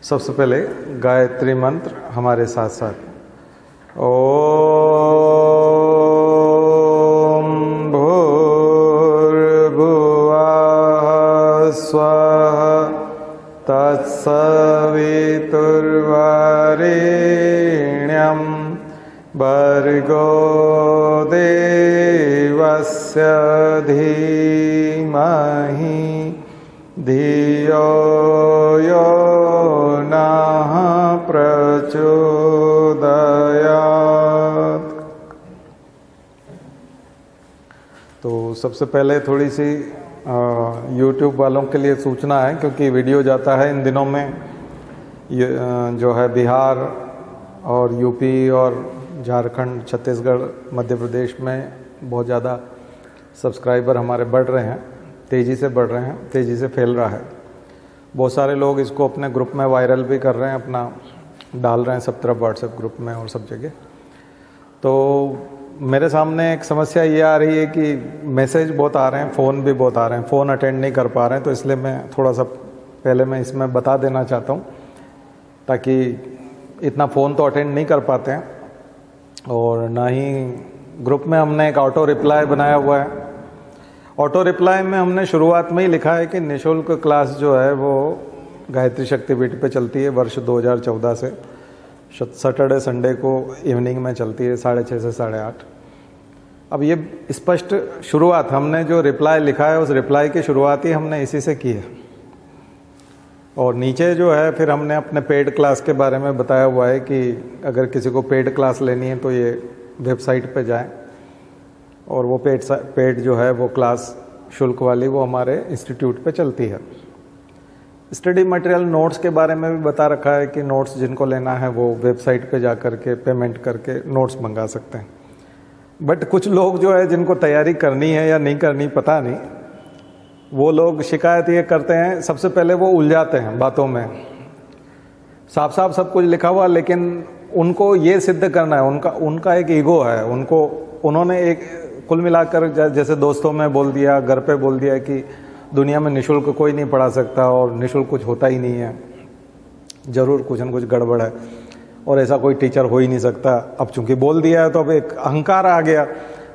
सबसे पहले गायत्री मंत्र हमारे साथ साथ। ओम भूर्भुवः स्वः तत्सवितुर्वरेण्यं भर्गो देवस्य धीमहि धियो यो नः प्रचोदयात्। तो सबसे पहले थोड़ी सी YouTube वालों के लिए सूचना है, क्योंकि वीडियो जाता है इन दिनों में जो है बिहार और यूपी और झारखंड, छत्तीसगढ़, मध्य प्रदेश में बहुत ज़्यादा सब्सक्राइबर हमारे बढ़ रहे हैं, तेज़ी से बढ़ रहे हैं, तेज़ी से फैल रहा है। बहुत सारे लोग इसको अपने ग्रुप में वायरल भी कर रहे हैं, अपना डाल रहे हैं सब तरफ, व्हाट्सएप ग्रुप में और सब जगह। तो मेरे सामने एक समस्या ये आ रही है कि मैसेज बहुत आ रहे हैं, फ़ोन भी बहुत आ रहे हैं, फ़ोन अटेंड नहीं कर पा रहे हैं। तो इसलिए मैं थोड़ा सा पहले मैं इसमें बता देना चाहता हूँ, ताकि इतना फ़ोन तो अटेंड नहीं कर पाते हैं। और ना ही ग्रुप में हमने एक ऑटो रिप्लाई बनाया हुआ है। ऑटो रिप्लाई में हमने शुरुआत में ही लिखा है कि निःशुल्क क्लास जो है वो गायत्री शक्तिपीठ पे चलती है वर्ष 2014 से। सैटरडे संडे को इवनिंग में चलती है 6:30 से 8:30। अब ये स्पष्ट शुरुआत, हमने जो रिप्लाई लिखा है उस रिप्लाई की शुरुआत ही हमने इसी से की है। और नीचे जो है फिर हमने अपने पेड क्लास के बारे में बताया हुआ है कि अगर किसी को पेड क्लास लेनी है तो ये वेबसाइट पे जाएं, और वो पेड जो है वो क्लास शुल्क वाली वो हमारे इंस्टीट्यूट पे चलती है। स्टडी मटेरियल नोट्स के बारे में भी बता रखा है कि नोट्स जिनको लेना है वो वेबसाइट पे जा कर के पेमेंट करके नोट्स मंगा सकते हैं। बट कुछ लोग जो है जिनको तैयारी करनी है या नहीं करनी पता नहीं, वो लोग शिकायत ये करते हैं, सबसे पहले वो उलझाते हैं बातों में। साफ साफ सब कुछ लिखा हुआ, लेकिन उनको ये सिद्ध करना है, उनका एक ईगो है, उन्होंने एक कुल मिलाकर जैसे दोस्तों में बोल दिया, घर पे बोल दिया कि दुनिया में निःशुल्क कोई नहीं पढ़ा सकता और निःशुल्क कुछ होता ही नहीं है, ज़रूर कुछ न कुछ गड़बड़ है और ऐसा कोई टीचर हो ही नहीं सकता। अब चूंकि बोल दिया है तो अब एक अहंकार आ गया।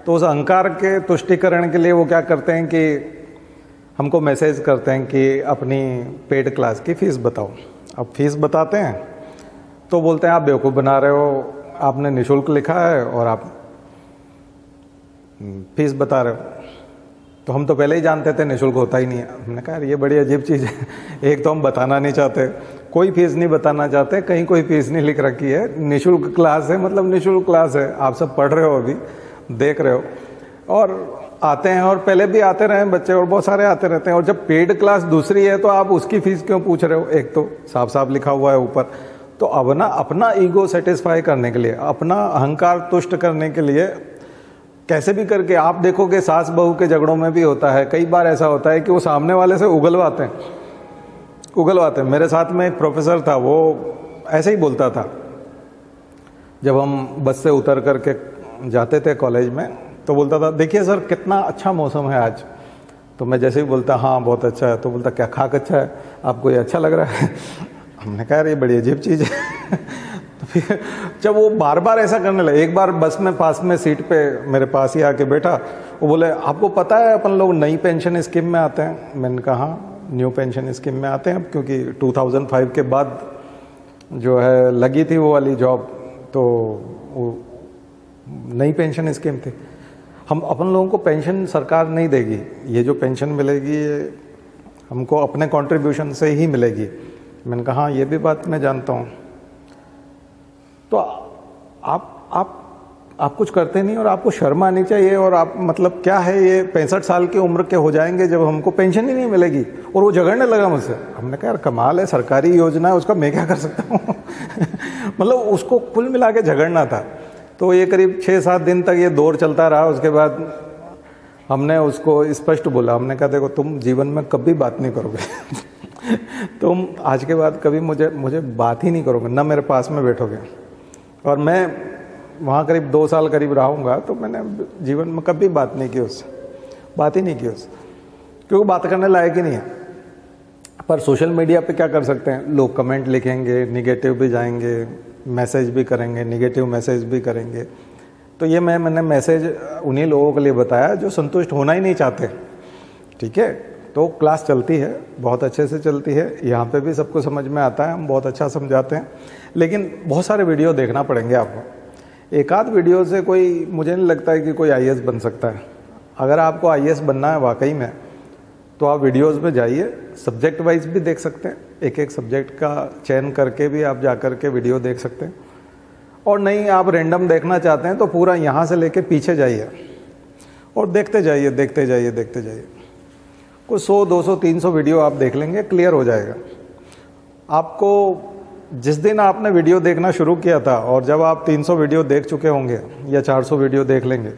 तो उस अहंकार के तुष्टिकरण के लिए वो क्या करते हैं कि हमको मैसेज करते हैं कि अपनी पेड क्लास की फ़ीस बताओ। अब फीस बताते हैं तो बोलते हैं आप बेवकूफ़ बना रहे हो, आपने निःशुल्क लिखा है और आप फीस बता रहे हो। तो हम तो पहले ही जानते थे निःशुल्क होता ही नहीं है। हमने कहा ये बड़ी अजीब चीज़ है, एक तो हम बताना नहीं चाहते, कोई फीस नहीं बताना चाहते, कहीं कोई फीस नहीं लिख रखी है, निःशुल्क क्लास है मतलब निःशुल्क क्लास है। आप सब पढ़ रहे हो, अभी देख रहे हो और आते हैं, और पहले भी आते रहे बच्चे और बहुत सारे आते रहते हैं। और जब पेड क्लास दूसरी है तो आप उसकी फीस क्यों पूछ रहे हो? एक तो साफ साफ लिखा हुआ है ऊपर। तो अब ना अपना ईगो सेटिस्फाई करने के लिए, अपना अहंकार तुष्ट करने के लिए कैसे भी करके, आप देखोगे सास बहू के झगड़ों में भी होता है, कई बार ऐसा होता है कि वो सामने वाले से उगलवाते हैं। मेरे साथ में एक प्रोफेसर था, वो ऐसे ही बोलता था। जब हम बस से उतर करके जाते थे कॉलेज में तो बोलता था देखिए सर कितना अच्छा मौसम है आज। तो मैं जैसे ही बोलता हाँ बहुत अच्छा है, तो बोलता क्या खाक अच्छा है, आपको ये अच्छा लग रहा है? हमने कहा ये बड़ी अजीब चीज़ है। तो फिर जब वो बार बार ऐसा करने लगे, एक बार बस में पास में सीट पे मेरे पास ही आके बैठा, वो बोले आपको पता है अपन लोग नई पेंशन स्कीम में आते हैं? मैंने कहा हाँ न्यू पेंशन स्कीम में आते हैं, क्योंकि 2005 के बाद जो है लगी थी वो वाली जॉब, तो वो नई पेंशन स्कीम थी। हम अपन लोगों को पेंशन सरकार नहीं देगी, ये जो पेंशन मिलेगी ये हमको अपने कंट्रीब्यूशन से ही मिलेगी। मैंने कहा हाँ ये भी बात मैं जानता हूँ। तो आप कुछ करते नहीं और आपको शर्म आनी चाहिए। और आप मतलब क्या है ये 65 साल की उम्र के हो जाएंगे जब हमको पेंशन ही नहीं मिलेगी। और वो झगड़ने लगा मुझसे। हमने कहा यार कमाल है, सरकारी योजना है, उसका मैं क्या कर सकता हूँ? मतलब उसको कुल मिला के झगड़ना था। तो ये करीब 6-7 दिन तक ये दौर चलता रहा। उसके बाद हमने उसको स्पष्ट बोला, हमने कहा देखो तुम जीवन में कभी बात नहीं करोगे। तुम आज के बाद कभी मुझे बात ही नहीं करोगे, ना मेरे पास में बैठोगे। और मैं वहाँ करीब 2 साल करीब रहूँगा, तो मैंने जीवन में कभी बात नहीं की उससे, बात ही नहीं की उससे, क्योंकि बात करने लायक ही नहीं है। पर सोशल मीडिया पे क्या कर सकते हैं, लोग कमेंट लिखेंगे, निगेटिव भी जाएंगे, मैसेज भी करेंगे, निगेटिव मैसेज भी करेंगे। तो ये मैंने मैसेज उन्हीं लोगों के लिए बताया जो संतुष्ट होना ही नहीं चाहते, ठीक है। तो क्लास चलती है, बहुत अच्छे से चलती है, यहाँ पे भी सबको समझ में आता है, हम बहुत अच्छा समझाते हैं, लेकिन बहुत सारे वीडियो देखना पड़ेंगे आपको। एक आध वीडियो से कोई, मुझे नहीं लगता है कि कोई आईएएस बन सकता है। अगर आपको आईएएस बनना है वाकई में, तो आप वीडियोस में जाइए, सब्जेक्ट वाइज भी देख सकते हैं, एक एक सब्जेक्ट का चयन करके भी आप जा कर के वीडियो देख सकते हैं। और नहीं आप रैंडम देखना चाहते हैं तो पूरा यहाँ से लेके पीछे जाइए और देखते जाइए देखते जाइए देखते जाइए। कुछ 100, 200, 300 वीडियो आप देख लेंगे, क्लियर हो जाएगा आपको। जिस दिन आपने वीडियो देखना शुरू किया था और जब आप 300 वीडियो देख चुके होंगे या 400 वीडियो देख लेंगे,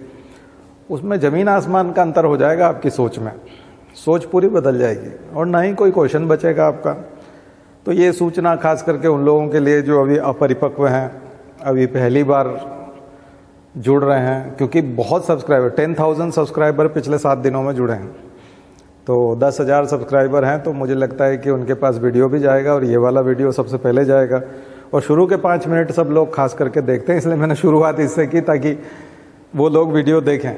उसमें ज़मीन आसमान का अंतर हो जाएगा आपकी सोच में, सोच पूरी बदल जाएगी और ना ही कोई क्वेश्चन बचेगा आपका। तो ये सूचना खास करके उन लोगों के लिए जो अभी अपरिपक्व हैं, अभी पहली बार जुड़ रहे हैं, क्योंकि बहुत सब्सक्राइबर 10,000 सब्सक्राइबर पिछले 7 दिनों में जुड़े हैं। तो 10,000 सब्सक्राइबर हैं, तो मुझे लगता है कि उनके पास वीडियो भी जाएगा और ये वाला वीडियो सबसे पहले जाएगा। और शुरू के 5 मिनट सब लोग खास करके देखते हैं, इसलिए मैंने शुरुआत इससे की ताकि वो लोग वीडियो देखें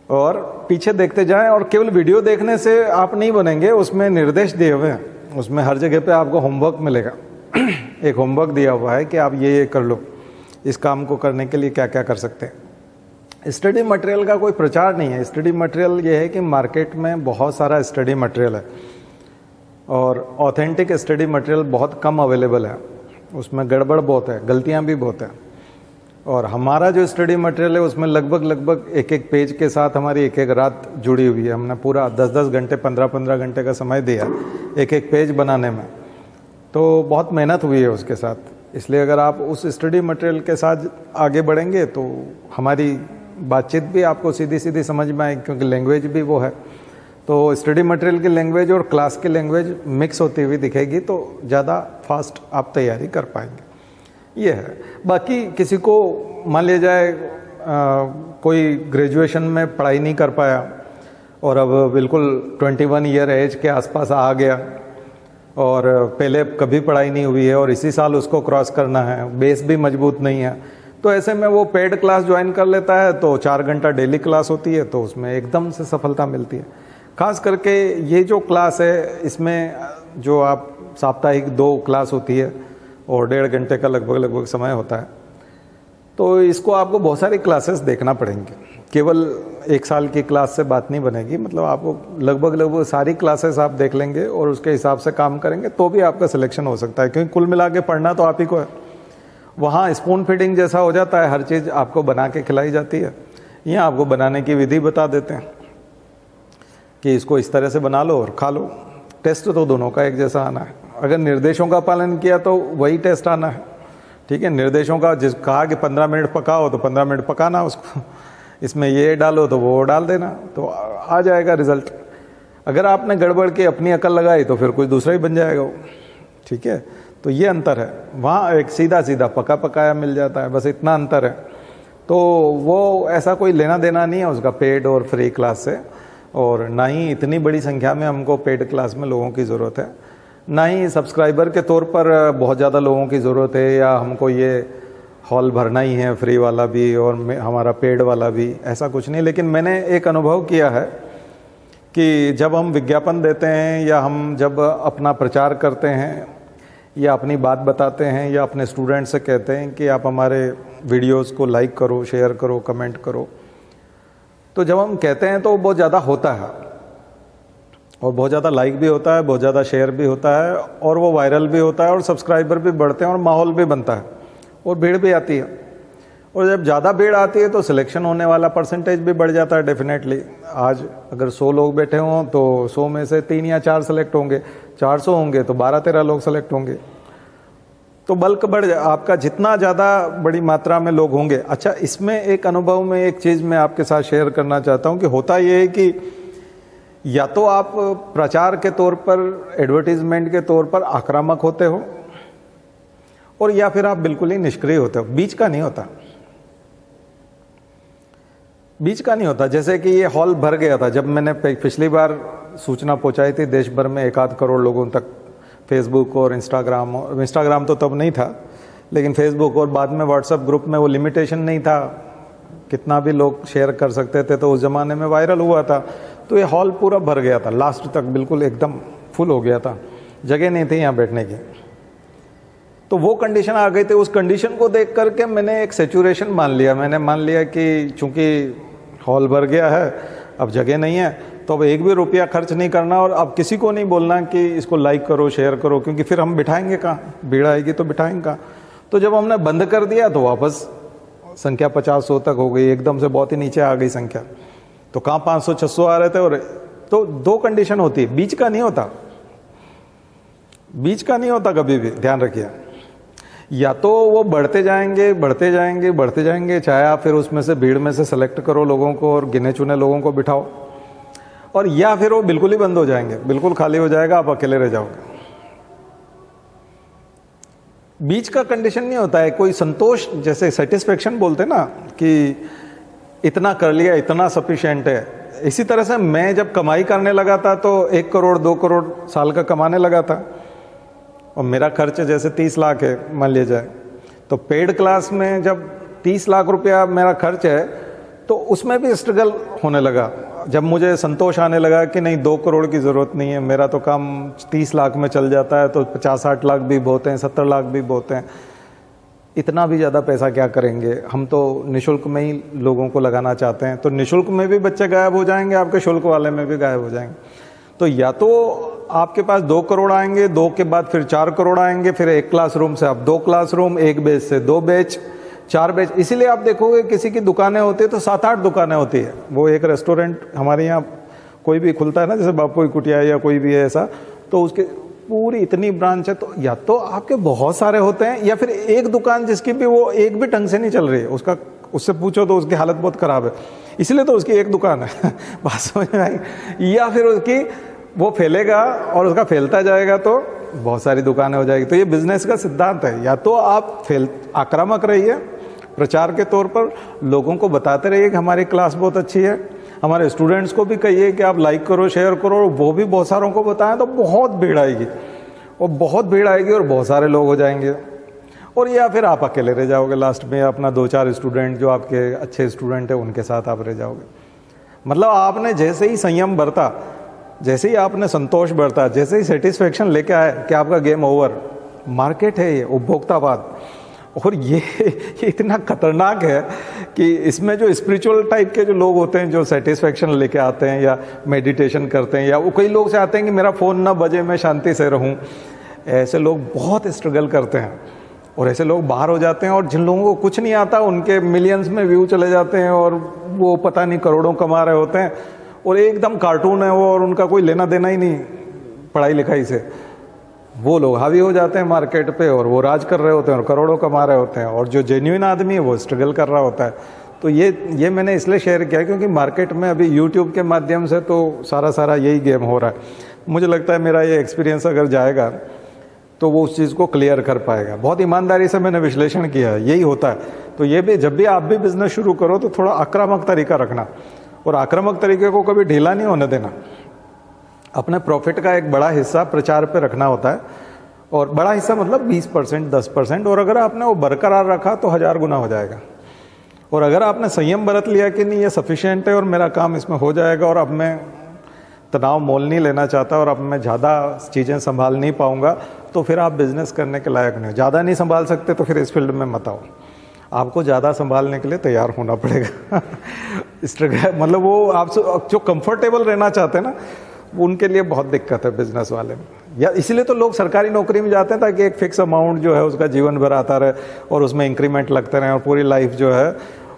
और पीछे देखते जाएं। और केवल वीडियो देखने से आप नहीं बनेंगे, उसमें निर्देश दिए हुए हैं, उसमें हर जगह पे आपको होमवर्क मिलेगा। एक होमवर्क दिया हुआ है कि आप ये कर लो, इस काम को करने के लिए क्या क्या कर सकते हैं। स्टडी मटेरियल का कोई प्रचार नहीं है। स्टडी मटेरियल ये है कि मार्केट में बहुत सारा स्टडी मटेरियल है और ऑथेंटिक स्टडी मटेरियल बहुत कम अवेलेबल है, उसमें गड़बड़ बहुत है, गलतियाँ भी बहुत हैं। और हमारा जो स्टडी मटेरियल है उसमें लगभग एक एक पेज के साथ हमारी एक एक रात जुड़ी हुई है। हमने पूरा 10-10 घंटे 15-15 घंटे का समय दिया एक एक पेज बनाने में, तो बहुत मेहनत हुई है उसके साथ। इसलिए अगर आप उस स्टडी मटेरियल के साथ आगे बढ़ेंगे तो हमारी बातचीत भी आपको सीधी सीधी समझ में आएगी, क्योंकि लैंग्वेज भी वो है। तो स्टडी मटेरियल की लैंग्वेज और क्लास की लैंग्वेज मिक्स होती हुई दिखेगी, तो ज़्यादा फास्ट आप तैयारी कर पाएंगे। ये है। बाकी किसी को मान लिया जाए कोई ग्रेजुएशन में पढ़ाई नहीं कर पाया और अब बिल्कुल 21 ईयर एज के आसपास आ गया और पहले कभी पढ़ाई नहीं हुई है और इसी साल उसको क्रॉस करना है, बेस भी मजबूत नहीं है, तो ऐसे में वो पेड क्लास ज्वाइन कर लेता है। तो 4 घंटा डेली क्लास होती है, तो उसमें एकदम से सफलता मिलती है। खास करके ये जो क्लास है, इसमें जो आप साप्ताहिक 2 क्लास होती है और 1.5 घंटे का लगभग समय होता है, तो इसको आपको बहुत सारी क्लासेस देखना पड़ेंगे। केवल 1 साल की क्लास से बात नहीं बनेगी, मतलब आपको लगभग सारी क्लासेस आप देख लेंगे और उसके हिसाब से काम करेंगे तो भी आपका सिलेक्शन हो सकता है। क्योंकि कुल मिला के पढ़ना तो आप ही को है। वहाँ स्पून फीडिंग जैसा हो जाता है, हर चीज़ आपको बना के खिलाई जाती है। यहाँ आपको बनाने की विधि बता देते हैं कि इसको इस तरह से बना लो और खा लो। टेस्ट तो दोनों का एक जैसा आना है। अगर निर्देशों का पालन किया तो वही टेस्ट आना है, ठीक है। निर्देशों का जिस कहा कि 15 मिनट पकाओ तो 15 मिनट पकाना उसको, इसमें ये डालो तो वो डाल देना, तो आ जाएगा रिजल्ट। अगर आपने गड़बड़ की अपनी अकल लगाई तो फिर कुछ दूसरा ही बन जाएगा वो, ठीक है। तो ये अंतर है। वहाँ एक सीधा सीधा पका पकाया मिल जाता है, बस इतना अंतर है। तो वो ऐसा कोई लेना देना नहीं है उसका पेड और फ्री क्लास से, और ना ही इतनी बड़ी संख्या में हमको पेड क्लास में लोगों की ज़रूरत है, ना ही सब्सक्राइबर के तौर पर बहुत ज़्यादा लोगों की ज़रूरत है, या हमको ये हॉल भरना ही है, फ्री वाला भी और हमारा पेड वाला भी, ऐसा कुछ नहीं। लेकिन मैंने एक अनुभव किया है कि जब हम विज्ञापन देते हैं या हम जब अपना प्रचार करते हैं या अपनी बात बताते हैं या अपने स्टूडेंट से कहते हैं कि आप हमारे वीडियोस को लाइक करो, शेयर करो, कमेंट करो, तो जब हम कहते हैं तो बहुत ज़्यादा होता है और बहुत ज़्यादा लाइक भी होता है, बहुत ज़्यादा शेयर भी होता है और वो वायरल भी होता है और सब्सक्राइबर भी बढ़ते हैं और माहौल भी बनता है और भीड़ भी आती है। और जब ज़्यादा भीड़ आती है तो सिलेक्शन होने वाला परसेंटेज भी बढ़ जाता है डेफिनेटली। आज अगर 100 लोग बैठे हों तो 100 में से 3 या 4 सेलेक्ट होंगे, 400 होंगे तो 12-13 लोग सेलेक्ट होंगे, तो बल्क बढ़ जाए आपका, जितना ज़्यादा बड़ी मात्रा में लोग होंगे। अच्छा, इसमें एक अनुभव में एक चीज़ मैं आपके साथ शेयर करना चाहता हूँ कि होता ये है कि या तो आप प्रचार के तौर पर, एडवर्टीजमेंट के तौर पर आक्रामक होते हो और या फिर आप बिल्कुल ही निष्क्रिय होते हो। बीच का नहीं होता, बीच का नहीं होता। जैसे कि ये हॉल भर गया था जब मैंने पिछली बार सूचना पहुंचाई थी देश भर में 1-8 करोड़ लोगों तक, फेसबुक और इंस्टाग्राम तो तब नहीं था, लेकिन फेसबुक और बाद में व्हाट्सएप ग्रुप में वो लिमिटेशन नहीं था, कितना भी लोग शेयर कर सकते थे, तो उस ज़माने में वायरल हुआ था। तो ये हॉल पूरा भर गया था, लास्ट तक बिल्कुल एकदम फुल हो गया था, जगह नहीं थी यहाँ बैठने की। तो वो कंडीशन आ गई थी। उस कंडीशन को देख करके मैंने एक सेचुरेशन मान लिया। मैंने मान लिया कि चूंकि हॉल भर गया है, अब जगह नहीं है, तो अब एक भी रुपया खर्च नहीं करना और अब किसी को नहीं बोलना कि इसको लाइक करो, शेयर करो, क्योंकि फिर हम बिठाएंगे कहाँ, भीड़ आएगी तो बिठाएंगे कहाँ। तो जब हमने बंद कर दिया तो वापस संख्या 50-100 तक हो गई, एकदम से बहुत ही नीचे आ गई संख्या। तो कहाँ 500-600 आ रहे थे। और तो दो कंडीशन होती है, बीच का नहीं होता, बीच का नहीं होता कभी भी, ध्यान रखिए। या तो वो बढ़ते जाएंगे बढ़ते जाएंगे बढ़ते जाएंगे, चाहे आप फिर उसमें से भीड़ में से सेलेक्ट करो लोगों को और गिने चुने लोगों को बिठाओ, और या फिर वो बिल्कुल ही बंद हो जाएंगे, बिल्कुल खाली हो जाएगा, आप अकेले रह जाओगे। बीच का कंडीशन नहीं होता है। कोई संतोष, जैसे सेटिस्फेक्शन बोलते हैं ना कि इतना कर लिया, इतना सफिशिएंट है। इसी तरह से मैं जब कमाई करने लगा था तो 1 करोड़ 2 करोड़ साल का कमाने लगा था, और मेरा खर्च जैसे 30 लाख है मान लिया जाए, तो पेड क्लास में जब 30 लाख रुपया मेरा खर्च है तो उसमें भी स्ट्रगल होने लगा। जब मुझे संतोष आने लगा कि नहीं 2 करोड़ की ज़रूरत नहीं है, मेरा तो काम 30 लाख में चल जाता है, तो 50-60 लाख भी बहुत हैं, 70 लाख भी बहुत हैं, इतना भी ज़्यादा पैसा क्या करेंगे, हम तो निःशुल्क में ही लोगों को लगाना चाहते हैं। तो निःशुल्क में भी बच्चे गायब हो जाएंगे, आपके शुल्क वाले में भी गायब हो जाएंगे। तो या तो आपके पास 2 करोड़ आएंगे, 2 के बाद फिर 4 करोड़ आएंगे, फिर 1 क्लासरूम से आप 2 क्लासरूम, 1 बैच से 2 बैच, 4 बैच। इसीलिए आप देखोगे किसी की दुकानें होती है तो 7-8 दुकानें होती है। वो एक रेस्टोरेंट हमारे यहाँ कोई भी खुलता है ना, जैसे बापू की कुटिया या कोई भी है ऐसा, तो उसके पूरी इतनी ब्रांच है। तो या तो आपके बहुत सारे होते हैं, या फिर एक दुकान जिसकी भी वो एक भी ढंग से नहीं चल रही है, उससे पूछो तो उसकी हालत बहुत खराब है, इसलिए तो उसकी एक दुकान है। बात समझ में आई? या फिर उसकी वो फैलेगा और उसका फैलता जाएगा तो बहुत सारी दुकानें हो जाएगी। तो ये बिजनेस का सिद्धांत है। या तो आप आक्रामक रहिए, प्रचार के तौर पर लोगों को बताते रहिए कि हमारी क्लास बहुत अच्छी है, हमारे स्टूडेंट्स को भी कहिए कि आप लाइक करो, शेयर करो, वो भी बहुत सारों को बताएं, तो बहुत भीड़ आएगी, और बहुत भीड़ आएगी और बहुत सारे लोग हो जाएंगे। और या फिर आप अकेले रह जाओगे लास्ट में, अपना 2-4 स्टूडेंट जो आपके अच्छे स्टूडेंट हैं उनके साथ आप रह जाओगे। मतलब आपने जैसे ही संयम बरता, जैसे ही आपने संतोष बरता, जैसे ही सेटिस्फेक्शन लेके आए कि आपका गेम ओवर। मार्केट है ये, उपभोक्तावाद, और ये इतना खतरनाक है कि इसमें जो स्पिरिचुअल टाइप के जो लोग होते हैं, जो सेटिस्फेक्शन लेके आते हैं या मेडिटेशन करते हैं, या वो कई लोग चाहते हैं कि मेरा फ़ोन ना बजे, मैं शांति से रहूं, ऐसे लोग बहुत स्ट्रगल करते हैं और ऐसे लोग बाहर हो जाते हैं। और जिन लोगों को कुछ नहीं आता उनके मिलियंस में व्यू चले जाते हैं और वो पता नहीं करोड़ों कमा रहे होते हैं, और एकदम कार्टून है वो, और उनका कोई लेना देना ही नहीं पढ़ाई लिखाई से। वो लोग हावी हो जाते हैं मार्केट पे और वो राज कर रहे होते हैं और करोड़ों कमा रहे होते हैं, और जो जेन्युइन आदमी है वो स्ट्रगल कर रहा होता है। तो ये मैंने इसलिए शेयर किया क्योंकि मार्केट में अभी यूट्यूब के माध्यम से तो सारा यही गेम हो रहा है। मुझे लगता है मेरा ये एक्सपीरियंस अगर जाएगा तो वो उस चीज़ को क्लियर कर पाएगा। बहुत ईमानदारी से मैंने विश्लेषण किया है, यही होता है। तो ये भी, जब भी आप भी बिजनेस शुरू करो तो थोड़ा आक्रामक तरीका रखना, और आक्रामक तरीके को कभी ढीला नहीं होने देना। अपने प्रॉफिट का एक बड़ा हिस्सा प्रचार पे रखना होता है, और बड़ा हिस्सा मतलब 20%, 10%, और अगर आपने वो बरकरार रखा तो 1000 गुना हो जाएगा। और अगर आपने संयम बरत लिया कि नहीं ये सफिशिएंट है और मेरा काम इसमें हो जाएगा, और अब मैं तनाव मोल नहीं लेना चाहता और अब मैं ज़्यादा चीज़ें संभाल नहीं पाऊँगा, तो फिर आप बिज़नेस करने के लायक नहीं हो। ज़्यादा नहीं संभाल सकते तो फिर इस फील्ड में मत आओ, आपको ज़्यादा संभालने के लिए तैयार होना पड़ेगा। मतलब वो आप जो कंफर्टेबल रहना चाहते हैं ना, उनके लिए बहुत दिक्कत है बिजनेस वाले में। या इसीलिए तो लोग सरकारी नौकरी में जाते हैं, ताकि एक फिक्स अमाउंट जो है उसका जीवन भर आता रहे और उसमें इंक्रीमेंट लगते रहे, और पूरी लाइफ जो है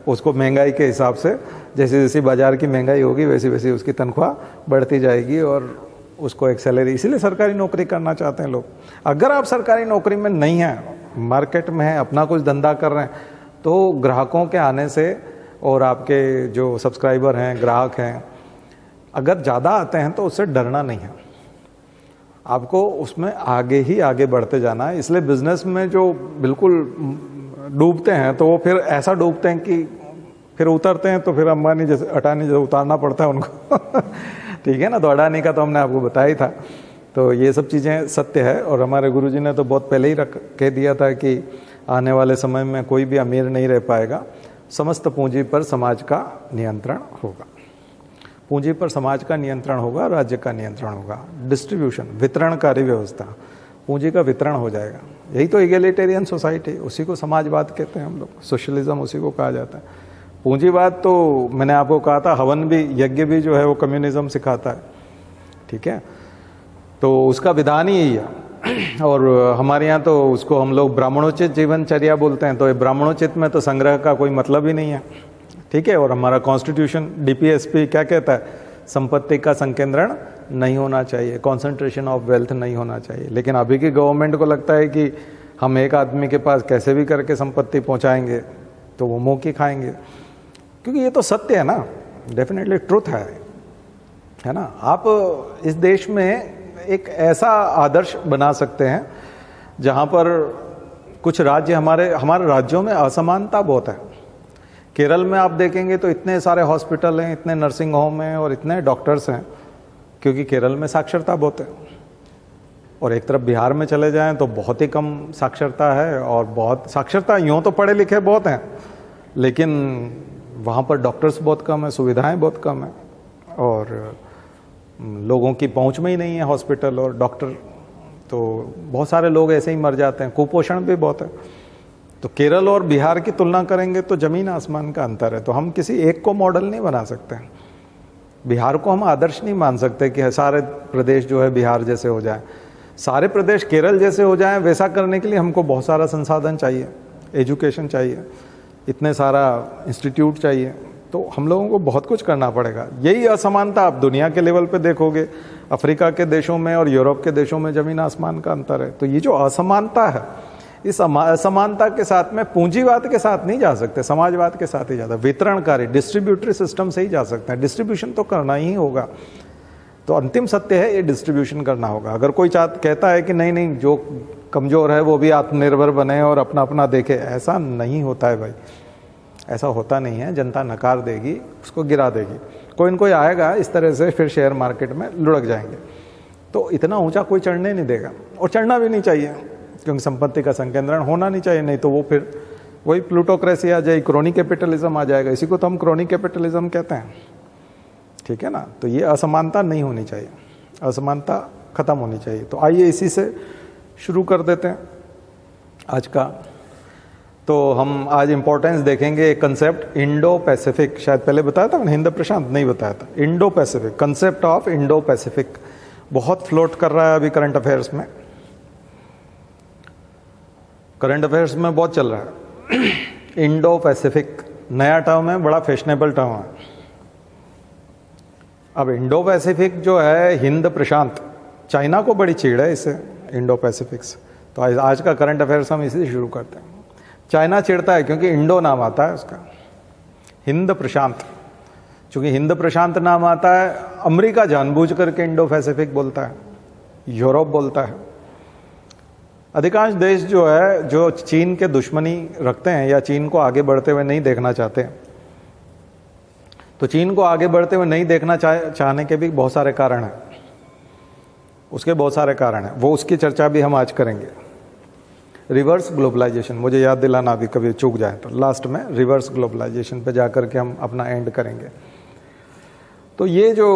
उसको महंगाई के हिसाब से, जैसी जैसी बाजार की महंगाई होगी वैसी वैसी उसकी तनख्वाह बढ़ती जाएगी और उसको एक सैलरी। इसीलिए सरकारी नौकरी करना चाहते हैं लोग। अगर आप सरकारी नौकरी में नहीं हैं, मार्केट में हैं, अपना कुछ धंधा कर रहे हैं, तो ग्राहकों के आने से और आपके जो सब्सक्राइबर हैं, ग्राहक हैं, अगर ज़्यादा आते हैं तो उससे डरना नहीं है, आपको उसमें आगे ही आगे बढ़ते जाना है। इसलिए बिजनेस में जो बिल्कुल डूबते हैं तो वो फिर ऐसा डूबते हैं कि फिर उतरते हैं तो फिर अंबानी जैसे अटानी जैसे उतारना पड़ता है उनको। ठीक है ना, तो अडानी का तो हमने आपको बताया ही था। तो ये सब चीज़ें सत्य है, और हमारे गुरुजी ने तो बहुत पहले ही कह दिया था कि आने वाले समय में कोई भी अमीर नहीं रह पाएगा, समस्त पूंजी पर समाज का नियंत्रण होगा। पूंजी पर समाज का नियंत्रण होगा, राज्य का नियंत्रण होगा, डिस्ट्रीब्यूशन, वितरणकारी व्यवस्था, पूंजी का वितरण हो जाएगा। यही तो इगैलिटेरियन सोसाइटी, उसी को समाजवाद कहते हैं हम लोग, सोशलिज्म उसी को कहा जाता है। पूंजीवाद तो मैंने आपको कहा था, हवन भी, यज्ञ भी जो है वो कम्युनिज्म सिखाता है, ठीक है। तो उसका विधान ही यही है। और हमारे यहाँ तो उसको हम लोग ब्राह्मणोचित जीवनचर्या बोलते हैं। तो ये ब्राह्मणोचित में तो संग्रह का कोई मतलब ही नहीं है, ठीक है। और हमारा कॉन्स्टिट्यूशन डीपीएसपी क्या कहता है, संपत्ति का संकेंद्रण नहीं होना चाहिए, कॉन्सेंट्रेशन ऑफ वेल्थ नहीं होना चाहिए। लेकिन अभी की गवर्नमेंट को लगता है कि हम एक आदमी के पास कैसे भी करके संपत्ति पहुंचाएंगे तो वो मुंह की खाएंगे, क्योंकि ये तो सत्य है ना, डेफिनेटली ट्रुथ है ना। आप इस देश में एक ऐसा आदर्श बना सकते हैं जहां पर कुछ राज्य, हमारे राज्यों में असमानता बहुत है। केरल में आप देखेंगे तो इतने सारे हॉस्पिटल हैं, इतने नर्सिंग होम हैं और इतने डॉक्टर्स हैं, क्योंकि केरल में साक्षरता बहुत है। और एक तरफ बिहार में चले जाएं तो बहुत ही कम साक्षरता है, और बहुत साक्षरता, यूँ तो पढ़े लिखे बहुत हैं, लेकिन वहाँ पर डॉक्टर्स बहुत कम है, सुविधाएं बहुत कम है, और लोगों की पहुँच में ही नहीं है हॉस्पिटल और डॉक्टर। तो बहुत सारे लोग ऐसे ही मर जाते हैं, कुपोषण भी बहुत है। तो केरल और बिहार की तुलना करेंगे तो ज़मीन आसमान का अंतर है। तो हम किसी एक को मॉडल नहीं बना सकते। बिहार को हम आदर्श नहीं मान सकते कि सारे प्रदेश जो है बिहार जैसे हो जाए, सारे प्रदेश केरल जैसे हो जाएं। वैसा करने के लिए हमको बहुत सारा संसाधन चाहिए, एजुकेशन चाहिए, इतने सारा इंस्टीट्यूट चाहिए। तो हम लोगों को बहुत कुछ करना पड़ेगा। यही असमानता आप दुनिया के लेवल पे देखोगे, अफ्रीका के देशों में और यूरोप के देशों में ज़मीन आसमान का अंतर है। तो ये जो असमानता है, इस असमानता के साथ में पूंजीवाद के साथ नहीं जा सकते, समाजवाद के साथ ही जाता है, वितरणकारी डिस्ट्रीब्यूटरी सिस्टम से ही जा सकते हैं। डिस्ट्रीब्यूशन तो करना ही होगा। तो अंतिम सत्य है, ये डिस्ट्रीब्यूशन करना होगा। अगर कोई कहता है कि नहीं नहीं, जो कमज़ोर है वो भी आत्मनिर्भर बने और अपना अपना देखे, ऐसा नहीं होता है भाई, ऐसा होता नहीं है। जनता नकार देगी, उसको गिरा देगी। कोई न कोई आएगा इस तरह से, फिर शेयर मार्केट में लुढ़क जाएंगे। तो इतना ऊंचा कोई चढ़ने नहीं देगा, और चढ़ना भी नहीं चाहिए, क्योंकि संपत्ति का संकेंद्रण होना नहीं चाहिए। नहीं तो वो फिर वही प्लूटोक्रेसी आ जाएगी, क्रोनी कैपिटलिज्म आ जाएगा। इसी को तो हम क्रोनी कैपिटलिज्म कहते हैं, ठीक है ना। तो ये असमानता नहीं होनी चाहिए, असमानता खत्म होनी चाहिए। तो आइए इसी से शुरू कर देते हैं आज का। तो हम आज इंपॉर्टेंस देखेंगे एक कंसेप्ट, इंडो पैसिफिक। शायद पहले बताया था, हिंद प्रशांत नहीं बताया था। Indo Pacific, concept of Indo Pacific बहुत फ्लोट कर रहा है अभी करंट अफेयर्स में। करंट अफेयर्स में बहुत चल रहा है। इंडो पैसिफिक नया टर्म है, बड़ा फैशनेबल टर्म है। अब इंडो पैसिफिक जो है, हिंद प्रशांत, चाइना को बड़ी चीड़ है इससे, इंडो पैसिफिक से। तो आज का करंट अफेयर्स हम इसी से शुरू करते हैं। चाइना चिढ़ता है क्योंकि इंडो नाम आता है उसका, हिंद प्रशांत। चूंकि हिंद प्रशांत नाम आता है, अमेरिका जानबूझ करके इंडो पैसिफिक बोलता है, यूरोप बोलता है। अधिकांश देश जो है, जो चीन के दुश्मनी रखते हैं या चीन को आगे बढ़ते हुए नहीं देखना चाहते, तो चीन को आगे बढ़ते हुए नहीं देखना चाहने के भी बहुत सारे कारण हैं। उसके बहुत सारे कारण हैं, वो उसकी चर्चा भी हम आज करेंगे। रिवर्स ग्लोबलाइजेशन, मुझे याद दिलाना अभी कभी चूक जाए तो, लास्ट में रिवर्स ग्लोबलाइजेशन पे जाकर के हम अपना एंड करेंगे। तो ये जो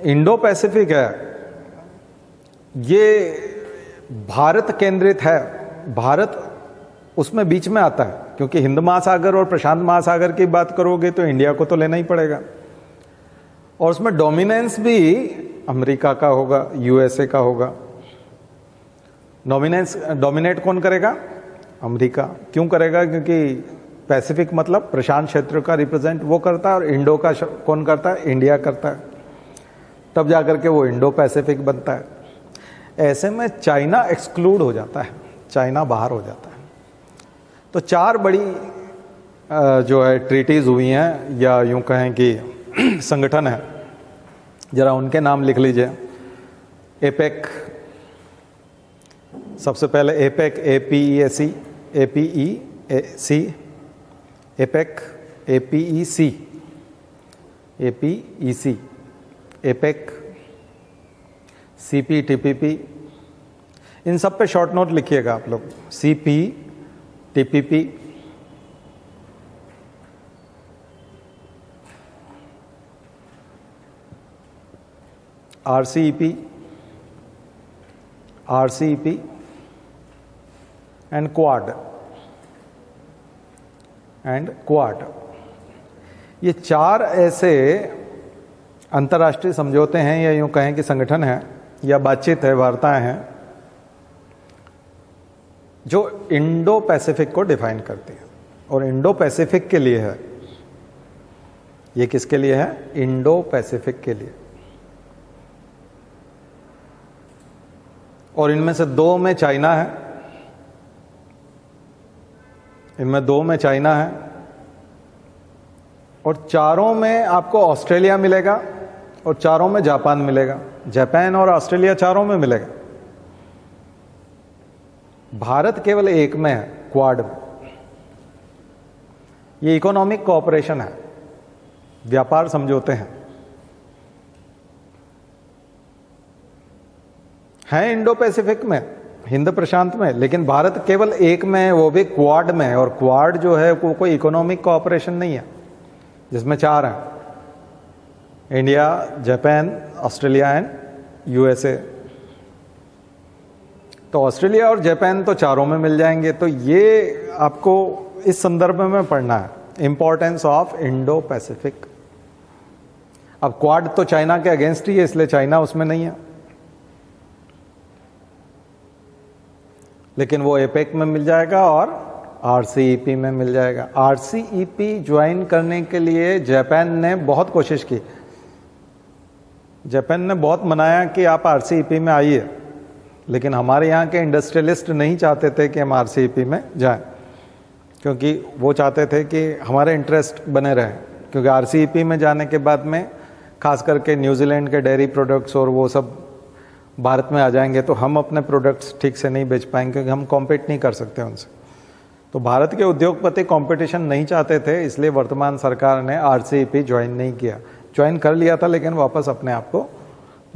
इंडो पैसिफिक है, ये भारत केंद्रित है। भारत उसमें बीच में आता है, क्योंकि हिंद महासागर और प्रशांत महासागर की बात करोगे तो इंडिया को तो लेना ही पड़ेगा। और उसमें डोमिनेंस भी अमेरिका का होगा, यूएसए का होगा। डोमिनेट कौन करेगा? अमेरिका। क्यों करेगा? क्योंकि पैसिफिक मतलब प्रशांत क्षेत्र का रिप्रेजेंट वो करता है, और इंडो का कौन करता है? इंडिया करता है। तब जाकर के वो इंडो पैसिफिक बनता है। ऐसे में चाइना एक्सक्लूड हो जाता है, चाइना बाहर हो जाता है। तो चार बड़ी जो है ट्रीटीज हुई हैं, या यूं कहें कि संगठन है, जरा उनके नाम लिख लीजिए। एपेक, सबसे पहले APEC, APEC, APEC, APEC, APEC, APEC, APEC, CP, TPP, इन सब पे शॉर्ट नोट लिखिएगा आप लोग। CP, TPP, RCEP, RCEP and quad. ये 4 ऐसे अंतर्राष्ट्रीय समझौते हैं, या यूं कहें कि संगठन है या बातचीत है, वार्ताएं हैं, जो इंडो पैसिफिक को डिफाइन करती है। और इंडो पैसिफिक के लिए है, ये किसके लिए है? इंडो पैसिफिक के लिए। और इनमें से 2 में चाइना है, इनमें 2 में चाइना है, और 4 में आपको ऑस्ट्रेलिया मिलेगा, और 4 में जापान मिलेगा। जापान और ऑस्ट्रेलिया 4 में मिलेगा। भारत केवल 1 में है, क्वाड में। ये इकोनॉमिक कोऑपरेशन है, व्यापार समझौते हैं, इंडो पैसिफिक में, हिंद प्रशांत में, लेकिन भारत केवल 1 में है, वो भी क्वाड में है। और क्वाड जो है वो कोई इकोनॉमिक कोऑपरेशन नहीं है, जिसमें 4 हैं, India, Japan, Australia and USA. तो ऑस्ट्रेलिया और जापान तो 4 में मिल जाएंगे। तो ये आपको इस संदर्भ में पढ़ना है, इंपॉर्टेंस ऑफ इंडो पैसिफिक। अब क्वाड तो चाइना के अगेंस्ट ही है, इसलिए चाइना उसमें नहीं है, लेकिन वो एपेक में मिल जाएगा और RCEP में मिल जाएगा। RCEP ज्वाइन करने के लिए जापान ने बहुत कोशिश की, जापान ने बहुत मनाया कि आप RCEP में आइए, लेकिन हमारे यहाँ के इंडस्ट्रियलिस्ट नहीं चाहते थे कि हम RCEP में जाएं, क्योंकि वो चाहते थे कि हमारे इंटरेस्ट बने रहें। क्योंकि RCEP में जाने के बाद में खास करके न्यूजीलैंड के डेयरी प्रोडक्ट्स और वो सब भारत में आ जाएंगे, तो हम अपने प्रोडक्ट्स ठीक से नहीं बेच पाएंगे, क्योंकि हम कॉम्पीट नहीं कर सकते उनसे। तो भारत के उद्योगपति कंपटीशन नहीं चाहते थे, इसलिए वर्तमान सरकार ने RCEP ज्वाइन नहीं किया। ज्वाइन कर लिया था, लेकिन वापस अपने आप को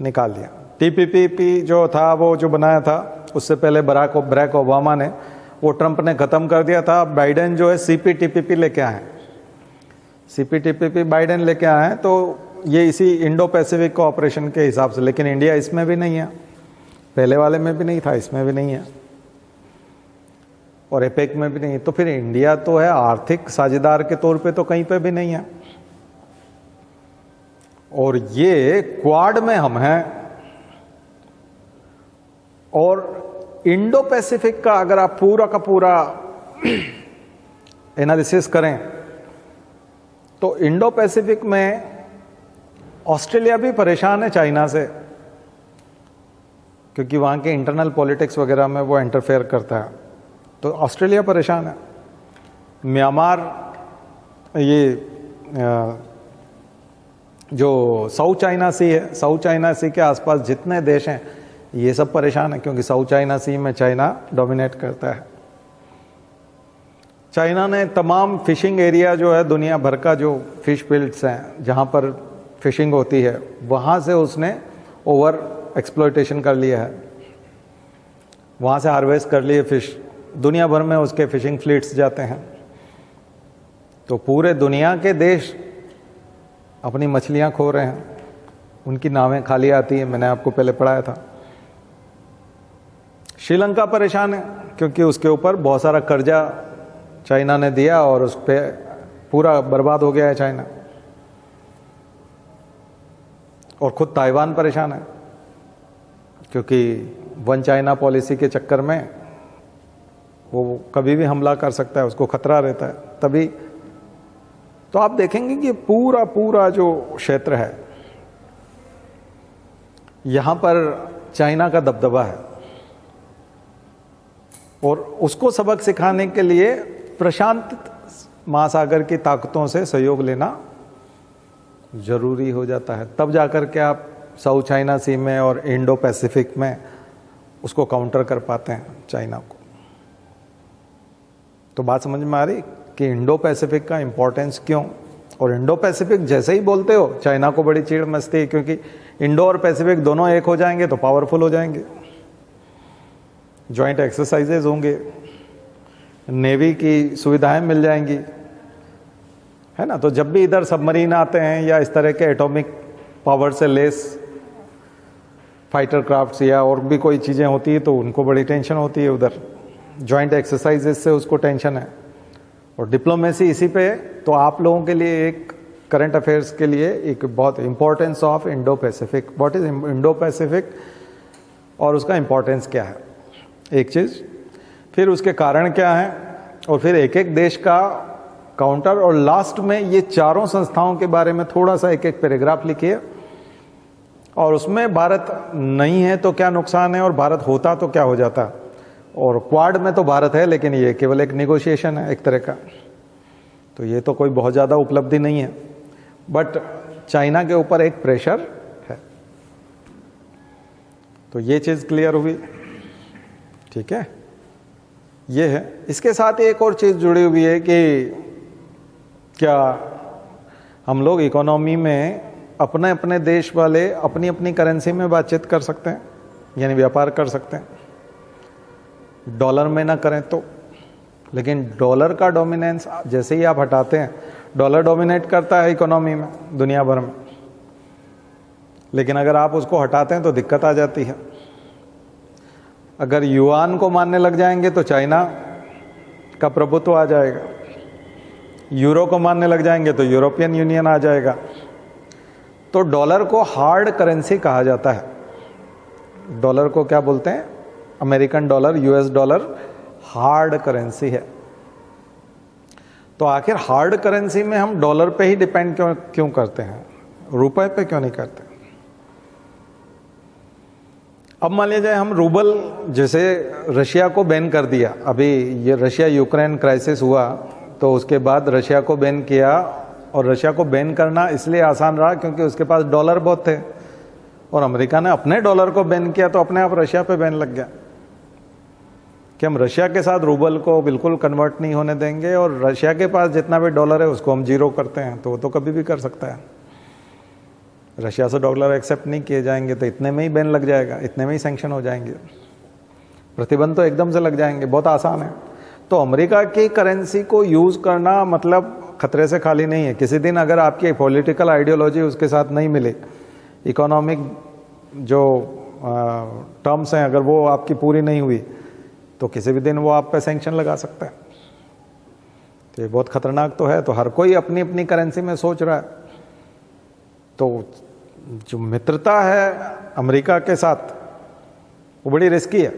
निकाल दिया। TPP जो था, वो जो बनाया था, उससे पहले बराक ओबामा ने, वो ट्रंप ने ख़त्म कर दिया था। बाइडेन जो है CPTPP लेके आए, CPTPP बाइडेन लेके आए हैं, तो ये इसी इंडो पैसिफिक कोऑपरेशन के हिसाब से। लेकिन इंडिया इसमें भी नहीं है, पहले वाले में भी नहीं था, इसमें भी नहीं है, और एपेक में भी नहीं है। तो फिर इंडिया तो है आर्थिक साझेदार के तौर पे तो कहीं पे भी नहीं है। और ये क्वाड में हम हैं। और इंडो पैसिफिक का अगर आप पूरा का पूरा एनालिसिस करें, तो इंडो पैसिफिक में ऑस्ट्रेलिया भी परेशान है चाइना से, क्योंकि वहाँ के इंटरनल पॉलिटिक्स वगैरह में वो इंटरफेयर करता है। तो ऑस्ट्रेलिया परेशान है। म्यांमार, ये जो साउथ चाइना सी है, साउथ चाइना सी के आसपास जितने देश हैं, ये सब परेशान है, क्योंकि साउथ चाइना सी में चाइना डोमिनेट करता है। चाइना ने तमाम फिशिंग एरिया जो है, दुनिया भर का जो फिश फील्ड्स हैं जहाँ पर फिशिंग होती है, वहाँ से उसने ओवर एक्सप्लॉयटेशन कर लिया है, वहाँ से हार्वेस्ट कर लिए फिश। दुनिया भर में उसके फिशिंग फ्लीट्स जाते हैं। तो पूरे दुनिया के देश अपनी मछलियाँ खो रहे हैं, उनकी नावें खाली आती हैं, मैंने आपको पहले पढ़ाया था। श्रीलंका परेशान है, क्योंकि उसके ऊपर बहुत सारा कर्जा चाइना ने दिया और उस पर पूरा बर्बाद हो गया है चाइना। और खुद ताइवान परेशान है, क्योंकि वन चाइना पॉलिसी के चक्कर में वो कभी भी हमला कर सकता है, उसको खतरा रहता है। तभी तो आप देखेंगे कि पूरा पूरा जो क्षेत्र है, यहाँ पर चाइना का दबदबा है, और उसको सबक सिखाने के लिए प्रशांत महासागर की ताकतों से सहयोग लेना जरूरी हो जाता है। तब जाकर के आप साउथ चाइना सी में और इंडो पैसिफिक में उसको काउंटर कर पाते हैं चाइना को। तो बात समझ में आ रही कि इंडो पैसिफिक का इम्पोर्टेंस क्यों और इंडो पैसिफिक जैसे ही बोलते हो चाइना को बड़ी चिढ़ मचती है, क्योंकि इंडो और पैसिफिक दोनों एक हो जाएंगे तो पावरफुल हो जाएंगे, जॉइंट एक्सरसाइजेज होंगे, नेवी की सुविधाएं मिल जाएंगी, है ना। तो जब भी इधर सबमरीन आते हैं या इस तरह के एटॉमिक पावर से लेस फाइटर क्राफ्ट्स या और भी कोई चीज़ें होती है तो उनको बड़ी टेंशन होती है उधर, जॉइंट एक्सरसाइजेस से उसको टेंशन है। और डिप्लोमेसी इसी पे है। तो आप लोगों के लिए एक करंट अफेयर्स के लिए एक बहुत importance of Indo Pacific, what is Indo Pacific और उसका इंपॉर्टेंस क्या है, एक चीज़, फिर उसके कारण क्या है, और फिर एक एक देश का काउंटर, और लास्ट में ये चारों संस्थाओं के बारे में थोड़ा सा एक एक पैराग्राफ लिखिए, और उसमें भारत नहीं है तो क्या नुकसान है और भारत होता तो क्या हो जाता। और क्वाड में तो भारत है लेकिन ये केवल एक नेगोशिएशन है एक तरह का, तो ये तो कोई बहुत ज़्यादा उपलब्धि नहीं है, बट चाइना के ऊपर एक प्रेशर है। तो ये चीज़ क्लियर हुई, ठीक है, ये है। इसके साथ एक और चीज़ जुड़ी हुई है कि क्या हम लोग इकोनॉमी में अपने अपने देश वाले अपनी अपनी करेंसी में बातचीत कर सकते हैं, यानी व्यापार कर सकते हैं, डॉलर में ना करें तो। लेकिन डॉलर का डोमिनेंस जैसे ही आप हटाते हैं, डॉलर डोमिनेट करता है इकोनॉमी में दुनिया भर में, लेकिन अगर आप उसको हटाते हैं तो दिक्कत आ जाती है। अगर युआन को मानने लग जाएंगे तो चाइना का प्रभुत्व आ जाएगा, यूरो को मानने लग जाएंगे तो यूरोपियन यूनियन आ जाएगा। तो डॉलर को हार्ड करेंसी कहा जाता है। डॉलर को क्या बोलते हैं, American dollar, US dollar hard currency है। तो आखिर हार्ड करेंसी में हम डॉलर पे ही डिपेंड क्यों करते हैं, रुपए पे क्यों नहीं करते। अब मान लीजिए हम रूबल, जैसे रशिया को बैन कर दिया, अभी ये रशिया यूक्रेन क्राइसिस हुआ तो उसके बाद रशिया को बैन किया, और रशिया को बैन करना इसलिए आसान रहा क्योंकि उसके पास डॉलर बहुत थे, और अमेरिका ने अपने डॉलर को बैन किया तो अपने आप रशिया पे बैन लग गया कि हम रशिया के साथ रूबल को बिल्कुल कन्वर्ट नहीं होने देंगे, और रशिया के पास जितना भी डॉलर है उसको हम जीरो करते हैं, तो वो तो कभी भी कर सकता है। रशिया से डॉलर एक्सेप्ट नहीं किए जाएंगे तो इतने में ही बैन लग जाएगा, इतने में ही सैंक्शन हो जाएंगे, प्रतिबंध तो एकदम से लग जाएंगे, बहुत आसान है। तो अमेरिका की करेंसी को यूज़ करना मतलब खतरे से खाली नहीं है। किसी दिन अगर आपकी पॉलिटिकल आइडियोलॉजी उसके साथ नहीं मिले, इकोनॉमिक जो टर्म्स हैं अगर वो आपकी पूरी नहीं हुई, तो किसी भी दिन वो आप पे सैंक्शन लगा सकता है। तो ये बहुत खतरनाक तो है। तो हर कोई अपनी अपनी करेंसी में सोच रहा है। तो जो मित्रता है अमेरिका के साथ वो बड़ी रिस्की है,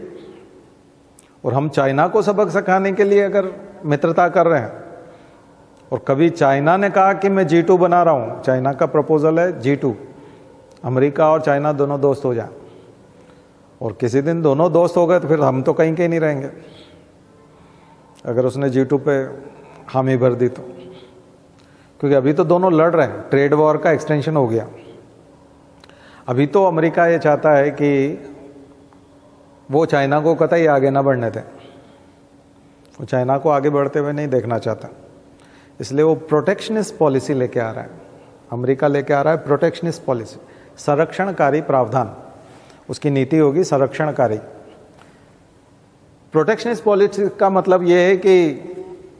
और हम चाइना को सबक सिखाने के लिए अगर मित्रता कर रहे हैं, और कभी चाइना ने कहा कि मैं G2 बना रहा हूँ, चाइना का प्रपोजल है G2, अमेरिका और चाइना दोनों दोस्त हो जाएं, और किसी दिन दोनों दोस्त हो गए तो फिर हम तो कहीं के नहीं रहेंगे अगर उसने G2 पे हामी भर दी तो। क्योंकि अभी तो दोनों लड़ रहे हैं, ट्रेड वॉर का एक्सटेंशन हो गया। अभी तो अमेरिका ये चाहता है कि वो चाइना को कतई आगे ना बढ़ने दें, वो चाइना को आगे बढ़ते हुए नहीं देखना चाहता, इसलिए वो प्रोटेक्शनिस्ट पॉलिसी लेके आ रहा है। अमेरिका लेके आ रहा है प्रोटेक्शनिस्ट पॉलिसी, संरक्षणकारी प्रावधान, उसकी नीति होगी संरक्षणकारी। प्रोटेक्शनिस्ट पॉलिसी का मतलब ये है कि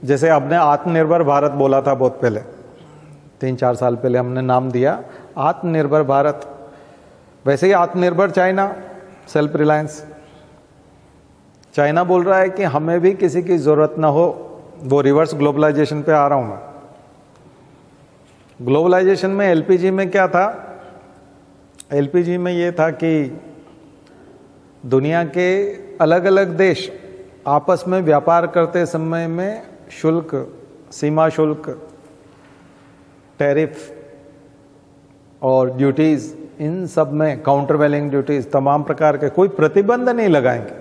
जैसे आपने आत्मनिर्भर भारत बोला था बहुत पहले, 3-4 साल पहले हमने नाम दिया आत्मनिर्भर भारत, वैसे ही आत्मनिर्भर चाइना, सेल्फ रिलायंस। चाइना बोल रहा है कि हमें भी किसी की ज़रूरत ना हो, वो रिवर्स ग्लोबलाइजेशन पे आ रहा हूँ मैं। ग्लोबलाइजेशन में एलपीजी में क्या था, एलपीजी में ये था कि दुनिया के अलग अलग देश आपस में व्यापार करते समय में शुल्क, सीमा शुल्क, टैरिफ और ड्यूटीज़, इन सब में काउंटरवैलिंग ड्यूटीज़, तमाम प्रकार के कोई प्रतिबंध नहीं लगाएंगे,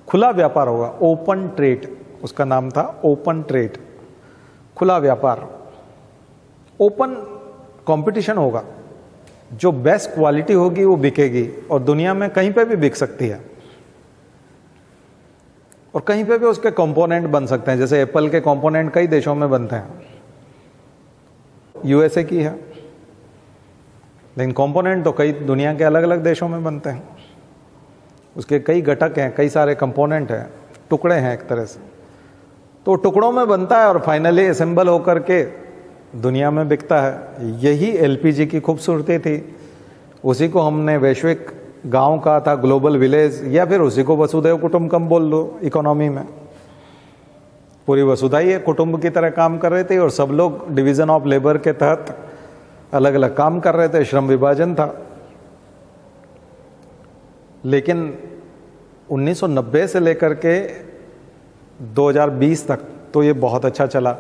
खुला व्यापार होगा, ओपन ट्रेड उसका नाम था, ओपन ट्रेड, खुला व्यापार, ओपन कंपटीशन होगा, जो बेस्ट क्वालिटी होगी वो बिकेगी, और दुनिया में कहीं पे भी बिक सकती है, और कहीं पे भी उसके कंपोनेंट बन सकते हैं। जैसे एप्पल के कंपोनेंट कई देशों में बनते हैं, यूएसए की है, लेकिन कंपोनेंट तो कई दुनिया के अलग अलग देशों में बनते हैं। उसके कई घटक हैं, कई सारे कंपोनेंट हैं, टुकड़े हैं एक तरह से, तो टुकड़ों में बनता है और फाइनली असेंबल होकर के दुनिया में बिकता है। यही एलपीजी की खूबसूरती थी। उसी को हमने वैश्विक गांव कहा था, ग्लोबल विलेज, या फिर उसी को वसुधैव कुटुंबकम बोल लो। इकोनॉमी में पूरी वसुधा ही कुटुंब की तरह काम कर रहे थे और सब लोग डिवीजन ऑफ लेबर के तहत अलग अलग काम कर रहे थे, श्रम विभाजन था। लेकिन 1990 से लेकर के 2020 तक तो ये बहुत अच्छा चला,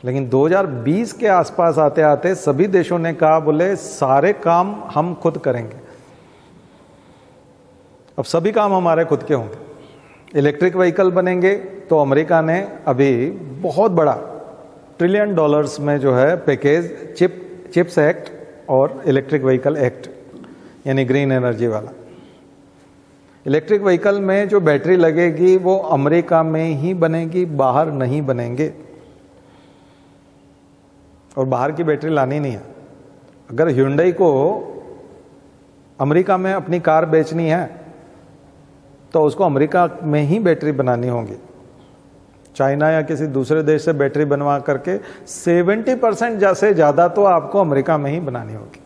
लेकिन 2020 के आसपास आते आते सभी देशों ने कहा बोले सारे काम हम खुद करेंगे। अब सभी काम हमारे खुद के होंगे। इलेक्ट्रिक व्हीकल बनेंगे तो अमेरिका ने अभी बहुत बड़ा $1 ट्रिलियन में जो है पैकेज चिप्स एक्ट और इलेक्ट्रिक व्हीकल एक्ट, यानी ग्रीन एनर्जी वाला। इलेक्ट्रिक व्हीकल में जो बैटरी लगेगी वो अमेरिका में ही बनेगी, बाहर नहीं बनेंगे। और बाहर की बैटरी लानी नहीं है। अगर Hyundai को अमेरिका में अपनी कार बेचनी है तो उसको अमेरिका में ही बैटरी बनानी होगी। चाइना या किसी दूसरे देश से बैटरी बनवा करके 70% से ज़्यादा तो आपको अमेरिका में ही बनानी होगी।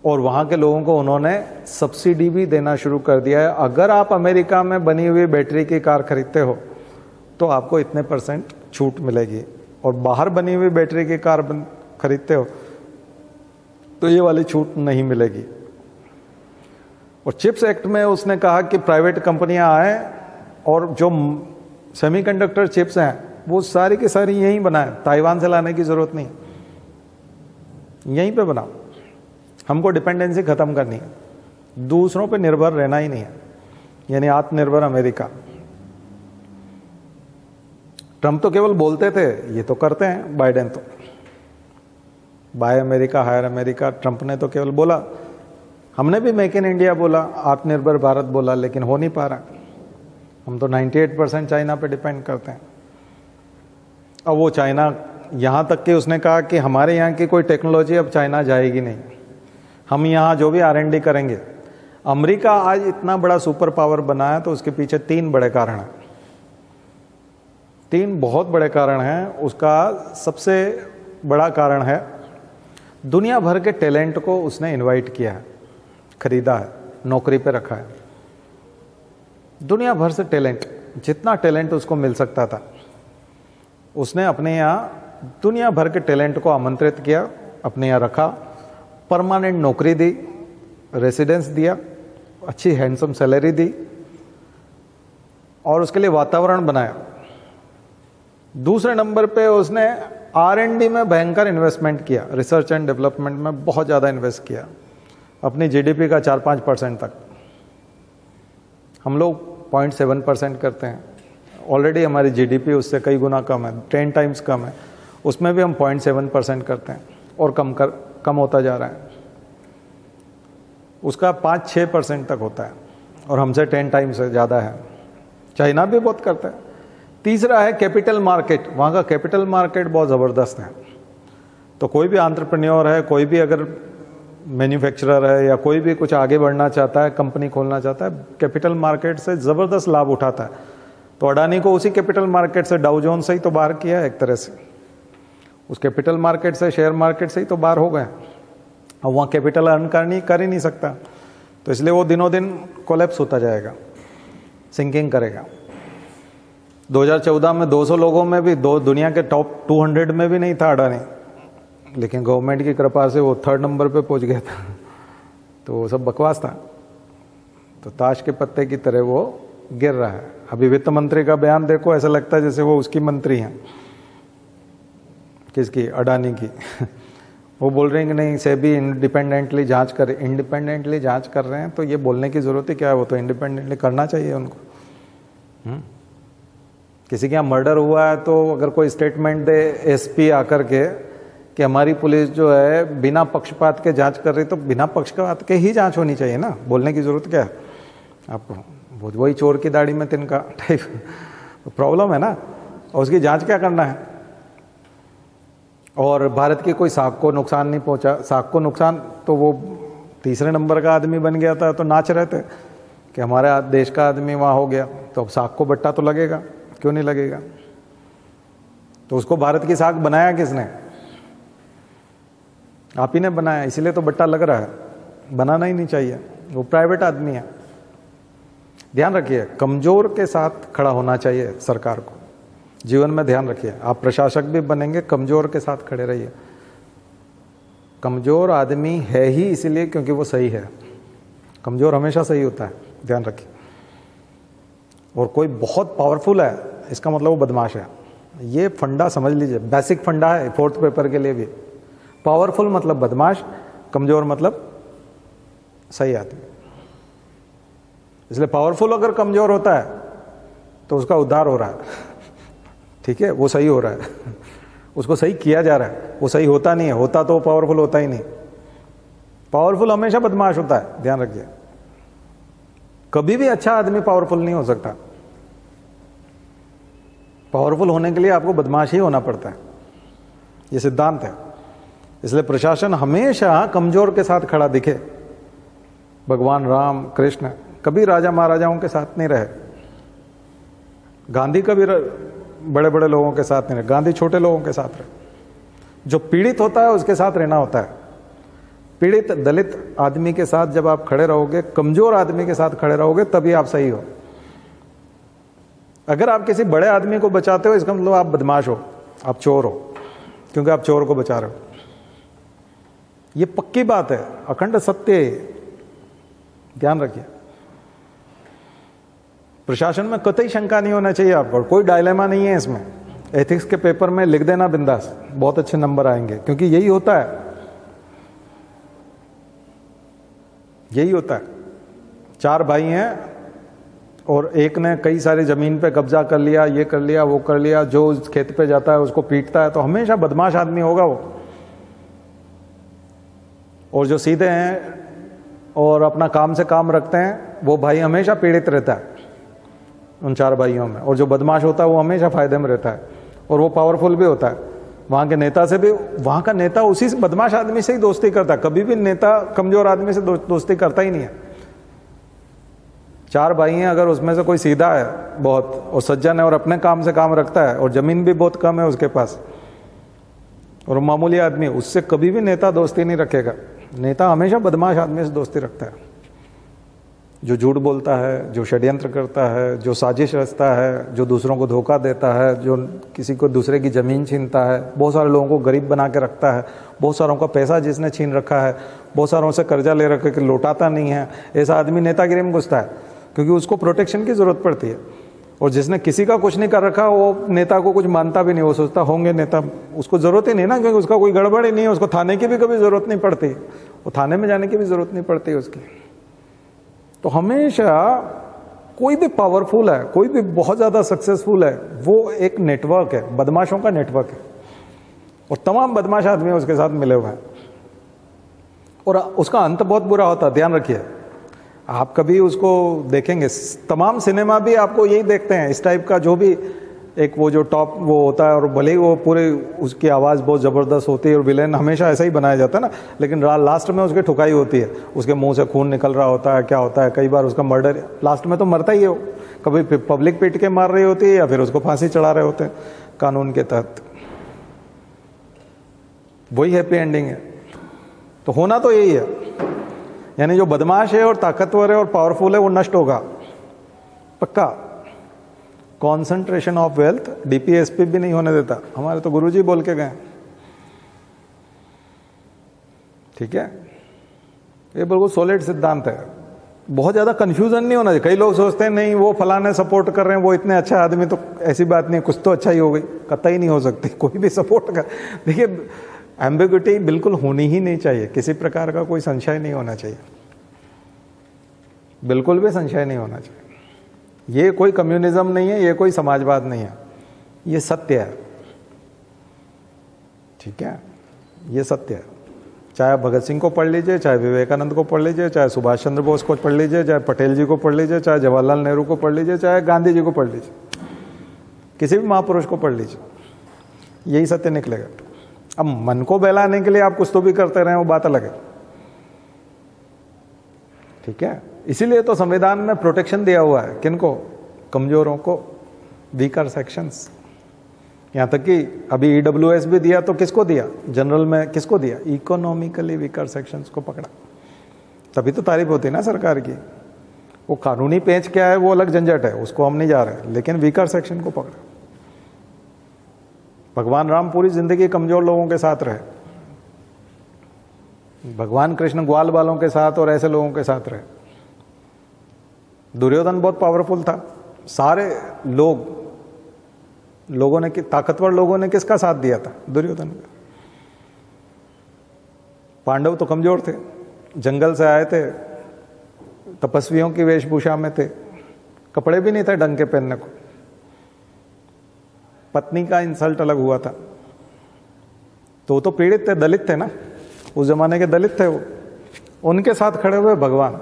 और वहाँ के लोगों को उन्होंने सब्सिडी भी देना शुरू कर दिया है। अगर आप अमेरिका में बनी हुई बैटरी की कार खरीदते हो तो आपको इतने % छूट मिलेगी, और बाहर बनी हुई बैटरी की कार खरीदते हो तो ये वाली छूट नहीं मिलेगी। और चिप्स एक्ट में उसने कहा कि प्राइवेट कंपनियां आए और जो सेमीकंडक्टर चिप्स हैं वो सारी की सारी यहीं बनाए, ताइवान से लाने की जरूरत नहीं, यहीं पे बनाओ। हमको डिपेंडेंसी खत्म करनी है, दूसरों पे निर्भर रहना ही नहीं है, यानी आत्मनिर्भर अमेरिका। ट्रंप तो केवल बोलते थे, ये तो करते हैं। बाइडेन तो buy America hire America, Trump ने तो केवल बोला। हमने भी मेक इन इंडिया बोला, आत्मनिर्भर भारत बोला, लेकिन हो नहीं पा रहा। हम तो 98% चाइना पे डिपेंड करते हैं। अब वो चाइना, यहाँ तक कि उसने कहा कि हमारे यहाँ की कोई टेक्नोलॉजी अब चाइना जाएगी नहीं, हम यहाँ जो भी R&D करेंगे। अमेरिका आज इतना बड़ा सुपर पावर बना है तो उसके पीछे 3 बड़े कारण हैं, 3 बहुत बड़े कारण हैं। उसका सबसे बड़ा कारण है दुनिया भर के टैलेंट को उसने इनवाइट किया है, खरीदा है, नौकरी पे रखा है। दुनिया भर से टैलेंट, जितना टैलेंट उसको मिल सकता था उसने अपने यहाँ दुनिया भर के टैलेंट को आमंत्रित किया, अपने यहाँ रखा, परमानेंट नौकरी दी, रेसिडेंस दिया, अच्छी हैंडसम सैलरी दी और उसके लिए वातावरण बनाया। दूसरे नंबर पे उसने R&D में भयंकर इन्वेस्टमेंट किया, रिसर्च एंड डेवलपमेंट में बहुत ज़्यादा इन्वेस्ट किया, अपनी GDP का 4-5% तक। हम लोग 0.7% करते हैं, ऑलरेडी हमारी GDP उससे कई गुना कम है, 10 टाइम्स कम है। उसमें भी हम 0.7% करते हैं और कम होता जा रहा है। उसका 5-6% तक होता है और हमसे 10 टाइम्स से ज़्यादा है। चाइना भी बहुत करता है। तीसरा है कैपिटल मार्केट, वहाँ का कैपिटल मार्केट बहुत ज़बरदस्त है। तो कोई भी एंटरप्रेन्योर है, कोई भी अगर मैन्युफैक्चरर है या कोई भी कुछ आगे बढ़ना चाहता है, कंपनी खोलना चाहता है, कैपिटल मार्केट से ज़बरदस्त लाभ उठाता है। तो अडानी को उसी कैपिटल मार्केट से, डाउ जोन्स से ही तो बाहर किया है एक तरह से। उस कैपिटल मार्केट से, शेयर मार्केट से ही तो बाहर हो गए। अब वहाँ कैपिटल अर्न कर ही नहीं सकता, तो इसलिए वो दिनों दिन कोलैप्स होता जाएगा, सिंकिंग करेगा। 2014 में 200 लोगों में भी दुनिया के टॉप 200 में भी नहीं था अडानी, लेकिन गवर्नमेंट की कृपा से वो 3rd नंबर पे पहुंच गया था। तो वो सब बकवास था। तो ताश के पत्ते की तरह वो गिर रहा है। अभी वित्त मंत्री का बयान देखो, ऐसा लगता है जैसे वो उसकी मंत्री हैं। किसकी? अडानी की। वो बोल रहे हैं कि नहीं, सेबी इंडिपेंडेंटली जांच कर रहे हैं। तो ये बोलने की ज़रूरत ही क्या है, वो तो इंडिपेंडेंटली करना चाहिए उनको। किसी के यहाँ मर्डर हुआ है तो अगर कोई स्टेटमेंट दे एसपी आकर के कि हमारी पुलिस जो है बिना पक्षपात के जांच कर रही, तो बिना पक्षपात के ही जांच होनी चाहिए ना। बोलने की ज़रूरत क्या है आपको? वही चोर की दाढ़ी में तिनका टाइप प्रॉब्लम है ना। और उसकी जांच क्या करना है? और भारत की कोई साख को नुकसान नहीं पहुंचा। साख को नुकसान तो वो तीसरे नंबर का आदमी बन गया था, तो नाच रहे थे कि हमारे देश का आदमी वहाँ हो गया, तो अब साख को बट्टा तो लगेगा, क्यों नहीं लगेगा। तो उसको भारत की साख बनाया किसने? आप ही ने बनाया, इसीलिए तो बट्टा लग रहा है। बनाना ही नहीं चाहिए, वो प्राइवेट आदमी है। ध्यान रखिए, कमजोर के साथ खड़ा होना चाहिए सरकार को, जीवन में ध्यान रखिए। आप प्रशासक भी बनेंगे, कमजोर के साथ खड़े रहिए। कमजोर आदमी है ही इसीलिए क्योंकि वो सही है। कमजोर हमेशा सही होता है, ध्यान रखिए। और कोई बहुत पावरफुल है इसका मतलब वो बदमाश है। ये फंडा समझ लीजिए, बेसिक फंडा है फोर्थ पेपर के लिए भी। पावरफुल मतलब बदमाश, कमजोर मतलब सही आदमी। इसलिए पावरफुल अगर कमजोर होता है तो उसका उद्धार हो रहा है, ठीक है, वो सही हो रहा है, उसको सही किया जा रहा है। वो सही होता नहीं है, होता तो पावरफुल होता ही नहीं। पावरफुल हमेशा बदमाश होता है, ध्यान रखिए। कभी भी अच्छा आदमी पावरफुल नहीं हो सकता। पावरफुल होने के लिए आपको बदमाश ही होना पड़ता है, ये सिद्धांत है। इसलिए प्रशासन हमेशा कमजोर के साथ खड़ा दिखे। भगवान राम कृष्ण कभी राजा महाराजाओं के साथ नहीं रहे। गांधी कभी बड़े बड़े लोगों के साथ नहीं रहे, गांधी छोटे लोगों के साथ रहे। जो पीड़ित होता है उसके साथ रहना होता है। पीड़ित दलित आदमी के साथ जब आप खड़े रहोगे, कमजोर आदमी के साथ खड़े रहोगे, तभी आप सही हो। अगर आप किसी बड़े आदमी को बचाते हो इसका मतलब आप बदमाश हो, आप चोर हो, क्योंकि आप चोर को बचा रहे हो। ये पक्की बात है, अखंड सत्य है, ध्यान रखिए। प्रशासन में कतई शंका नहीं होना चाहिए आपको, कोई डायलेमा नहीं है इसमें। एथिक्स के पेपर में लिख देना बिंदास, बहुत अच्छे नंबर आएंगे, क्योंकि यही होता है, यही होता है। 4 भाई हैं और एक ने कई सारी जमीन पे कब्जा कर लिया, ये कर लिया, वो कर लिया, जो उस खेत पे जाता है उसको पीटता है, तो हमेशा बदमाश आदमी होगा वो। और जो सीधे हैं और अपना काम से काम रखते हैं वो भाई हमेशा पीड़ित रहता है उन 4 भाइयों में। और जो बदमाश होता है वो हमेशा फायदे में रहता है, और वो पावरफुल भी होता है। वहाँ के नेता से भी, वहाँ का नेता उसी बदमाश आदमी से ही दोस्ती करता है। कभी भी नेता कमजोर आदमी से दोस्ती करता ही नहीं है। 4 भाई हैं, अगर उसमें से कोई सीधा है बहुत और सज्जन है और अपने काम से काम रखता है और जमीन भी बहुत कम है उसके पास और मामूली आदमी, उससे कभी भी नेता दोस्ती नहीं रखेगा। नेता हमेशा बदमाश आदमी से दोस्ती रखता है, जो झूठ बोलता है, जो षड्यंत्र करता है, जो साजिश रचता है, जो दूसरों को धोखा देता है, जो किसी को दूसरे की ज़मीन छीनता है, बहुत सारे लोगों को गरीब बना के रखता है, बहुत सारों का पैसा जिसने छीन रखा है, बहुत सारों से कर्जा ले रखा कि लौटाता नहीं है, ऐसा आदमी नेतागिरी में घुसता है, क्योंकि उसको प्रोटेक्शन की ज़रूरत पड़ती है। और जिसने किसी का कुछ नहीं कर रखा वो नेता को कुछ मानता भी नहीं, वो सोचता होंगे नेता, उसको ज़रूरत ही नहीं ना, क्योंकि उसका कोई गड़बड़ ही नहीं है, उसको थाने की भी कभी ज़रूरत नहीं पड़ती, वो थाने में जाने की भी ज़रूरत नहीं पड़ती उसकी। तो हमेशा कोई भी पावरफुल है, कोई भी बहुत ज़्यादा सक्सेसफुल है, वो एक नेटवर्क है, बदमाशों का नेटवर्क है, और तमाम बदमाश आदमी उसके साथ मिले हुए हैं, और उसका अंत बहुत बुरा होता है। ध्यान रखिए, आप कभी उसको देखेंगे, तमाम सिनेमा भी आपको यही देखते हैं, इस टाइप का जो भी एक वो जो टॉप वो होता है, और भले ही वो पूरे उसकी आवाज़ बहुत ज़बरदस्त होती है और विलेन हमेशा ऐसा ही बनाया जाता है ना, लेकिन लास्ट में उसकी ठुकाई होती है, उसके मुंह से खून निकल रहा होता है, क्या होता है, कई बार उसका मर्डर, लास्ट में तो मरता ही है वो, कभी पब्लिक पीट के मार रही होती है या फिर उसको फांसी चढ़ा रहे होते हैं कानून के तहत। वही हैप्पी एंडिंग है। तो होना तो यही है, यानी जो बदमाश है और ताकतवर है और पावरफुल है वो नष्ट होगा, पक्का। कॉन्सेंट्रेशन ऑफ वेल्थ डीपीएसपी भी नहीं होने देता, हमारे तो गुरुजी बोल के गए, ठीक है। ये बिल्कुल सॉलिड सिद्धांत है, बहुत ज़्यादा कंफ्यूजन नहीं होना चाहिए। कई लोग सोचते हैं नहीं वो फलाने सपोर्ट कर रहे हैं, वो इतने अच्छा आदमी, तो ऐसी बात नहीं, कुछ तो अच्छा ही हो गई, कतई नहीं हो सकती। कोई भी सपोर्ट कर, देखिए एम्बिग्युइटी बिल्कुल होनी ही नहीं चाहिए, किसी प्रकार का कोई संशय नहीं होना चाहिए, बिल्कुल भी संशय नहीं होना चाहिए। ये कोई कम्युनिज्म नहीं है, ये कोई समाजवाद नहीं है, ये सत्य है, ठीक है, ये सत्य है। चाहे भगत सिंह को पढ़ लीजिए, चाहे विवेकानंद को पढ़ लीजिए, चाहे सुभाष चंद्र बोस को पढ़ लीजिए, चाहे पटेल जी को पढ़ लीजिए, चाहे जवाहरलाल नेहरू को पढ़ लीजिए, चाहे गांधी जी को पढ़ लीजिए, किसी भी महापुरुष को पढ़ लीजिए, यही सत्य निकलेगा। अब मन को बहलाने के लिए आप कुछ तो भी करते रहे, वो बात अलग है, ठीक है। इसीलिए तो संविधान में प्रोटेक्शन दिया हुआ है, किनको? कमजोरों को, वीकर सेक्शंस। यहां तक कि अभी ईडब्ल्यूएस भी दिया तो किसको दिया? जनरल में किसको दिया? इकोनॉमिकली वीकर सेक्शंस को पकड़ा, तभी तो तारीफ होती है ना सरकार की। वो कानूनी पेंच क्या है वो अलग झंझट है, उसको हम नहीं जा रहे, लेकिन वीकर सेक्शन को पकड़ा। भगवान राम पूरी जिंदगी कमजोर लोगों के साथ रहे, भगवान कृष्ण ग्वाल वालों के साथ और ऐसे लोगों के साथ रहे। दुर्योधन बहुत पावरफुल था, सारे लोगों ने, ताकतवर लोगों ने किसका साथ दिया था? दुर्योधन का। पांडव तो कमजोर थे, जंगल से आए थे, तपस्वियों की वेशभूषा में थे, कपड़े भी नहीं थे ढंग के पहनने को, पत्नी का इंसल्ट अलग हुआ था, तो वो तो पीड़ित थे, दलित थे ना, उस जमाने के दलित थे वो, उनके साथ खड़े हुए भगवान।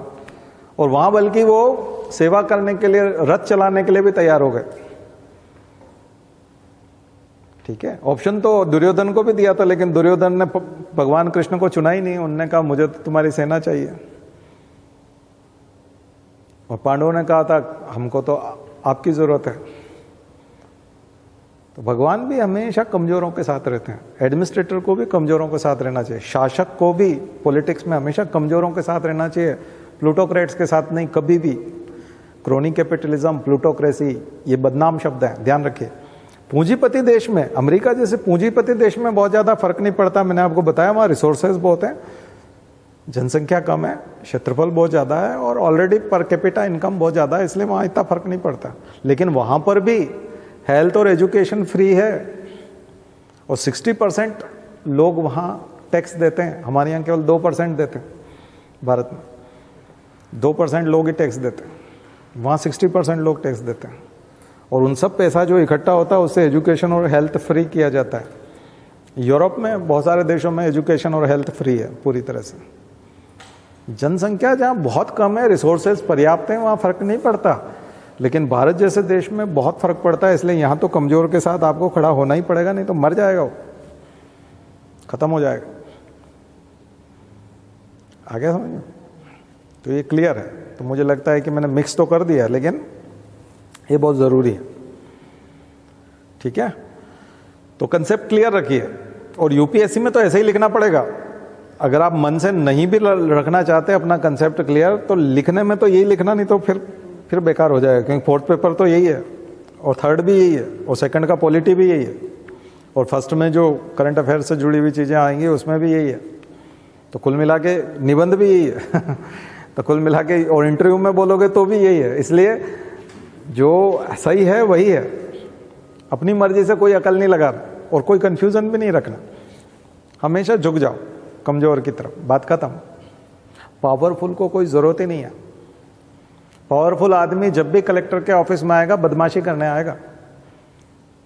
और वहां बल्कि वो सेवा करने के लिए, रथ चलाने के लिए भी तैयार हो गए, ठीक है। ऑप्शन तो दुर्योधन को भी दिया था, लेकिन दुर्योधन ने भगवान कृष्ण को चुना ही नहीं, उन्होंने कहा मुझे तो तुम्हारी सेना चाहिए। और पांडवों ने कहा था हमको तो आपकी जरूरत है। तो भगवान भी हमेशा कमजोरों के साथ रहते हैं। एडमिनिस्ट्रेटर को भी कमजोरों के साथ रहना चाहिए, शासक को भी पॉलिटिक्स में हमेशा कमजोरों के साथ रहना चाहिए, प्लूटोक्रेट्स के साथ नहीं कभी भी। क्रोनी कैपिटलिज्म, प्लूटोक्रेसी, ये बदनाम शब्द है, ध्यान रखिए। पूंजीपति देश में, अमेरिका जैसे पूंजीपति देश में बहुत ज्यादा फर्क नहीं पड़ता। मैंने आपको बताया वहां रिसोर्सेज बहुत है, जनसंख्या कम है, क्षेत्रफल बहुत ज्यादा है और ऑलरेडी पर कैपिटा इनकम बहुत ज्यादा है, इसलिए वहां इतना फर्क नहीं पड़ता। लेकिन वहां पर भी हेल्थ और एजुकेशन फ्री है और 60% लोग वहां टैक्स देते हैं। हमारे यहाँ केवल 2% देते हैं, भारत में 2% लोग ही टैक्स देते हैं, वहाँ 60% लोग टैक्स देते हैं। और उन सब पैसा जो इकट्ठा होता है उससे एजुकेशन और हेल्थ फ्री किया जाता है। यूरोप में बहुत सारे देशों में एजुकेशन और हेल्थ फ्री है पूरी तरह से। जनसंख्या जहाँ बहुत कम है, रिसोर्सेज पर्याप्त हैं, वहाँ फर्क नहीं पड़ता। लेकिन भारत जैसे देश में बहुत फर्क पड़ता है, इसलिए यहाँ तो कमजोर के साथ आपको खड़ा होना ही पड़ेगा, नहीं तो मर जाएगा वो, खत्म हो जाएगा। आगे समझ में? तो ये क्लियर है। तो मुझे लगता है कि मैंने मिक्स तो कर दिया, लेकिन ये बहुत ज़रूरी है, ठीक है। तो कंसेप्ट क्लियर रखिए। और यूपीएससी में तो ऐसे ही लिखना पड़ेगा। अगर आप मन से नहीं भी रखना चाहते अपना कंसेप्ट क्लियर, तो लिखने में तो यही लिखना, नहीं तो फिर बेकार हो जाएगा। क्योंकि फोर्थ पेपर तो यही है और थर्ड भी यही है और सेकंड का पॉलिटी भी यही है और फर्स्ट में जो करंट अफेयर से जुड़ी हुई चीज़ें आएंगी उसमें भी यही है। तो कुल मिला के निबंध भी यही है तो कुल मिला के, और इंटरव्यू में बोलोगे तो भी यही है। इसलिए जो सही है वही है, अपनी मर्जी से कोई अकल नहीं लगाना और कोई कंफ्यूजन भी नहीं रखना। हमेशा झुक जाओ कमजोर की तरफ, बात खत्म। पावरफुल को कोई ज़रूरत ही नहीं है। पावरफुल आदमी जब भी कलेक्टर के ऑफिस में आएगा बदमाशी करने आएगा।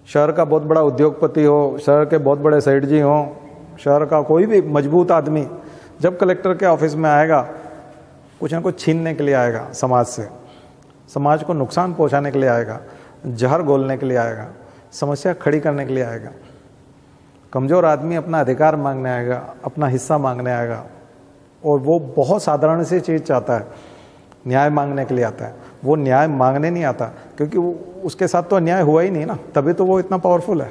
शहर का बहुत बड़ा उद्योगपति हो, शहर के बहुत बड़े सेठ जी हो, शहर का कोई भी मजबूत आदमी जब कलेक्टर के ऑफिस में आएगा कुछ ना कुछ छीनने के लिए आएगा, समाज से, समाज को नुकसान पहुंचाने के लिए आएगा, जहर घोलने के लिए आएगा, समस्या खड़ी करने के लिए आएगा। कमज़ोर आदमी अपना अधिकार मांगने आएगा, अपना हिस्सा मांगने आएगा और वो बहुत साधारण सी चीज़ चाहता है, न्याय मांगने के लिए आता है। वो न्याय मांगने नहीं आता क्योंकि वो उसके साथ तो अन्याय हुआ ही नहीं ना, तभी तो वो इतना पावरफुल है।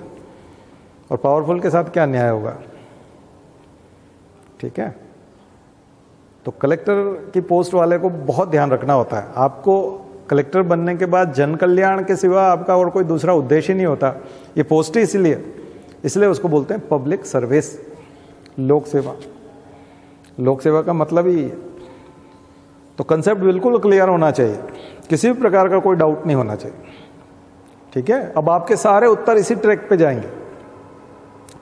और पावरफुल के साथ क्या न्याय होगा, ठीक है। तो कलेक्टर की पोस्ट वाले को बहुत ध्यान रखना होता है। आपको कलेक्टर बनने के बाद जन कल्याण के सिवा आपका और कोई दूसरा उद्देश्य नहीं होता। ये पोस्ट ही इसलिए उसको बोलते हैं पब्लिक सर्विस, लोक सेवा। लोक सेवा का मतलब ही है। तो कंसेप्ट बिल्कुल क्लियर होना चाहिए, किसी भी प्रकार का कोई डाउट नहीं होना चाहिए, ठीक है। अब आपके सारे उत्तर इसी ट्रैक पे जाएंगे।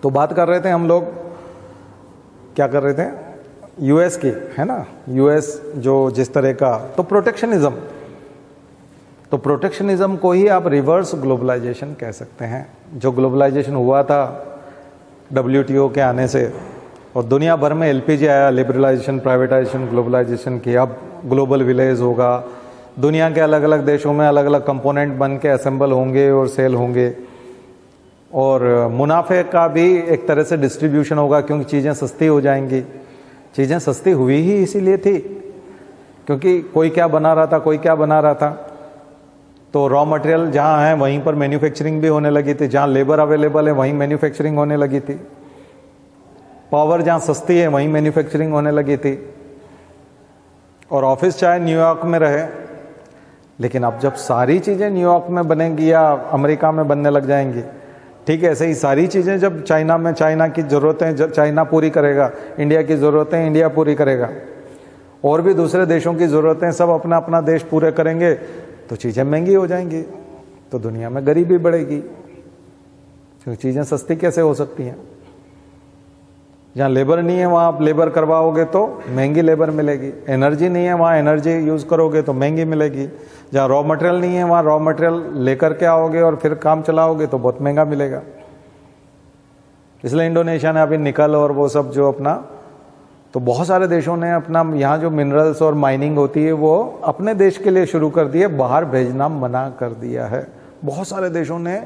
तो बात कर रहे थे हम लोग, क्या कर रहे थे, यूएस की, है ना। यूएस जो जिस तरह का, तो प्रोटेक्शनिज्म को ही आप रिवर्स ग्लोबलाइजेशन कह सकते हैं। जो ग्लोबलाइजेशन हुआ था WTO के आने से, और दुनिया भर में LPG आया, लिबरलाइजेशन, प्राइवेटाइजेशन, ग्लोबलाइजेशन की। अब ग्लोबल विलेज होगा, दुनिया के अलग अलग देशों में अलग अलग कंपोनेंट बन के असेंबल होंगे और सेल होंगे। और मुनाफे का भी एक तरह से डिस्ट्रीब्यूशन होगा, क्योंकि चीज़ें सस्ती हो जाएंगी। चीज़ें सस्ती हुई ही इसीलिए थी क्योंकि कोई क्या बना रहा था, कोई क्या बना रहा था। तो रॉ मटेरियल जहाँ है वहीं पर मैन्युफैक्चरिंग भी होने लगी थी, जहाँ लेबर अवेलेबल है वहीं मैन्युफैक्चरिंग होने लगी थी, पावर जहाँ सस्ती है वहीं मैन्युफैक्चरिंग होने लगी थी। और ऑफिस चाहे न्यूयॉर्क में रहे, लेकिन अब जब सारी चीज़ें न्यूयॉर्क में बनेंगी या अमेरिका में बनने लग जाएंगी, ठीक है, ऐसे ही सारी चीज़ें जब चाइना में, चाइना की ज़रूरतें जब चाइना पूरी करेगा, इंडिया की ज़रूरतें इंडिया पूरी करेगा, और भी दूसरे देशों की ज़रूरतें सब अपना अपना देश पूरे करेंगे, तो चीज़ें महंगी हो जाएंगी, तो दुनिया में गरीबी बढ़ेगी। क्योंकि चीज़ें सस्ती कैसे हो सकती हैं? जहाँ लेबर नहीं है वहाँ आप लेबर करवाओगे तो महंगी लेबर मिलेगी, एनर्जी नहीं है वहाँ एनर्जी यूज़ करोगे तो महंगी मिलेगी, जहाँ रॉ मटेरियल नहीं है वहाँ रॉ मटेरियल लेकर के आओगे और फिर काम चलाओगे तो बहुत महंगा मिलेगा। इसलिए इंडोनेशिया ने अभी निकल और वो सब जो अपना, तो बहुत सारे देशों ने अपना यहाँ जो मिनरल्स और माइनिंग होती है वो अपने देश के लिए शुरू कर दिए, बाहर भेजना मना कर दिया है। बहुत सारे देशों ने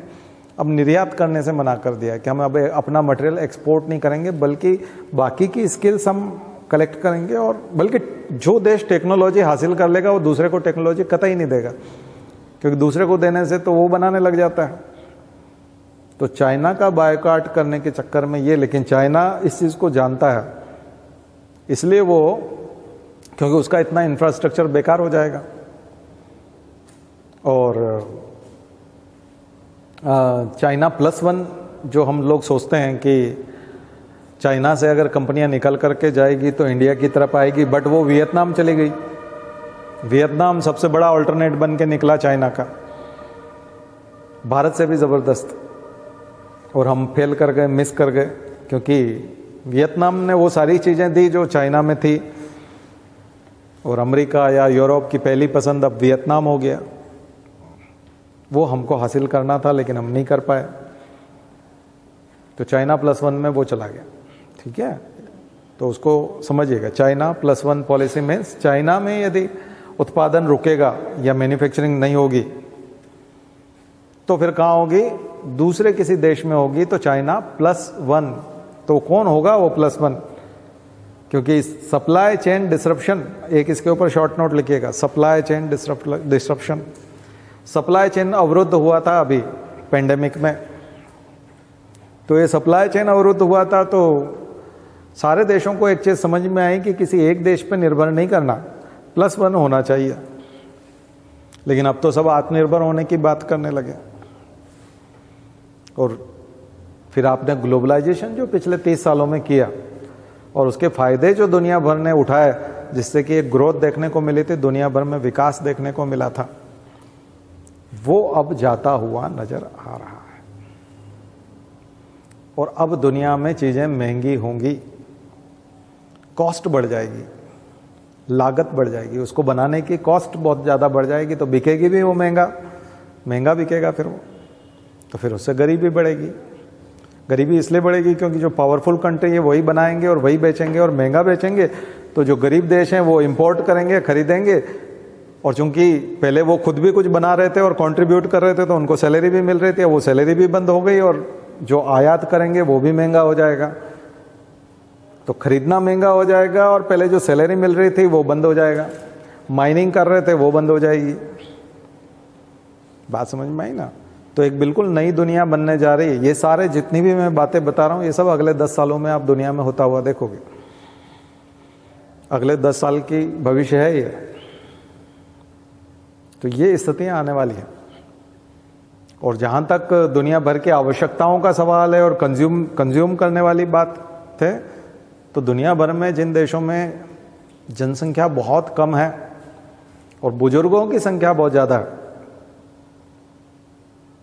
अब निर्यात करने से मना कर दिया कि हम अब अपना मटेरियल एक्सपोर्ट नहीं करेंगे, बल्कि बाकी की स्किल्स हम कलेक्ट करेंगे, और बल्कि जो देश टेक्नोलॉजी हासिल कर लेगा वो दूसरे को टेक्नोलॉजी कतई नहीं देगा, क्योंकि दूसरे को देने से तो वो बनाने लग जाता है। तो चाइना का बायकॉट करने के चक्कर में ये, लेकिन चाइना इस चीज़ को जानता है, इसलिए वो, क्योंकि उसका इतना इंफ्रास्ट्रक्चर बेकार हो जाएगा। और चाइना +1 जो हम लोग सोचते हैं कि चाइना से अगर कंपनियां निकल करके जाएगी तो इंडिया की तरफ आएगी, बट वो वियतनाम चली गई। वियतनाम सबसे बड़ा अल्टरनेट बन के निकला चाइना का, भारत से भी ज़बरदस्त, और हम फेल कर गए, मिस कर गए, क्योंकि वियतनाम ने वो सारी चीज़ें दी जो चाइना में थी, और अमेरिका या यूरोप की पहली पसंद अब वियतनाम हो गया। वो हमको हासिल करना था लेकिन हम नहीं कर पाए, तो चाइना +1 में वो चला गया। ठीक है, तो उसको समझिएगा, चाइना +1 पॉलिसी में चाइना में यदि उत्पादन रुकेगा या मैन्युफैक्चरिंग नहीं होगी तो फिर कहाँ होगी? दूसरे किसी देश में होगी। तो चाइना +1, तो कौन होगा वो +1? क्योंकि सप्लाई चेन डिसरप्शन, एक इसके ऊपर शॉर्ट नोट लिखिएगा, supply chain disruption. Supply chain अवरुद्ध हुआ था अभी पेंडेमिक में, तो ये सप्लाई चेन अवरुद्ध हुआ था, तो सारे देशों को एक चीज़ समझ में आई कि किसी एक देश पर निर्भर नहीं करना, +1 होना चाहिए। लेकिन अब तो सब आत्मनिर्भर होने की बात करने लगे। और फिर आपने ग्लोबलाइजेशन जो पिछले 30 सालों में किया, और उसके फायदे जो दुनिया भर ने उठाए, जिससे कि एक ग्रोथ देखने को मिली थी, दुनिया भर में विकास देखने को मिला था, वो अब जाता हुआ नजर आ रहा है। और अब दुनिया में चीज़ें महंगी होंगी, कॉस्ट बढ़ जाएगी, लागत बढ़ जाएगी, उसको बनाने की कॉस्ट बहुत ज़्यादा बढ़ जाएगी, तो बिकेगी भी वो महंगा बिकेगा फिर वो, तो फिर उससे गरीबी बढ़ेगी। गरीबी इसलिए बढ़ेगी क्योंकि जो पावरफुल कंट्री है वही बनाएंगे और वही बेचेंगे और महंगा बेचेंगे, तो जो गरीब देश हैं वो इंपोर्ट करेंगे, खरीदेंगे, और चूंकि पहले वो खुद भी कुछ बना रहे थे और कंट्रीब्यूट कर रहे थे तो उनको सैलरी भी मिल रही थी, वो सैलरी भी बंद हो गई, और जो आयात करेंगे वो भी महंगा हो जाएगा, तो खरीदना महंगा हो जाएगा, और पहले जो सैलरी मिल रही थी वो बंद हो जाएगा, माइनिंग कर रहे थे वो बंद हो जाएगी। बात समझ में आई ना? तो एक बिल्कुल नई दुनिया बनने जा रही है। ये सारे जितनी भी मैं बातें बता रहा हूँ, ये सब अगले 10 सालों में आप दुनिया में होता हुआ देखोगे। अगले 10 साल की भविष्य है ये। तो ये स्थितियां आने वाली हैं। और जहां तक दुनिया भर की आवश्यकताओं का सवाल है और कंज्यूम करने वाली बात है, तो दुनिया भर में जिन देशों में जनसंख्या बहुत कम है और बुजुर्गों की संख्या बहुत ज़्यादा है,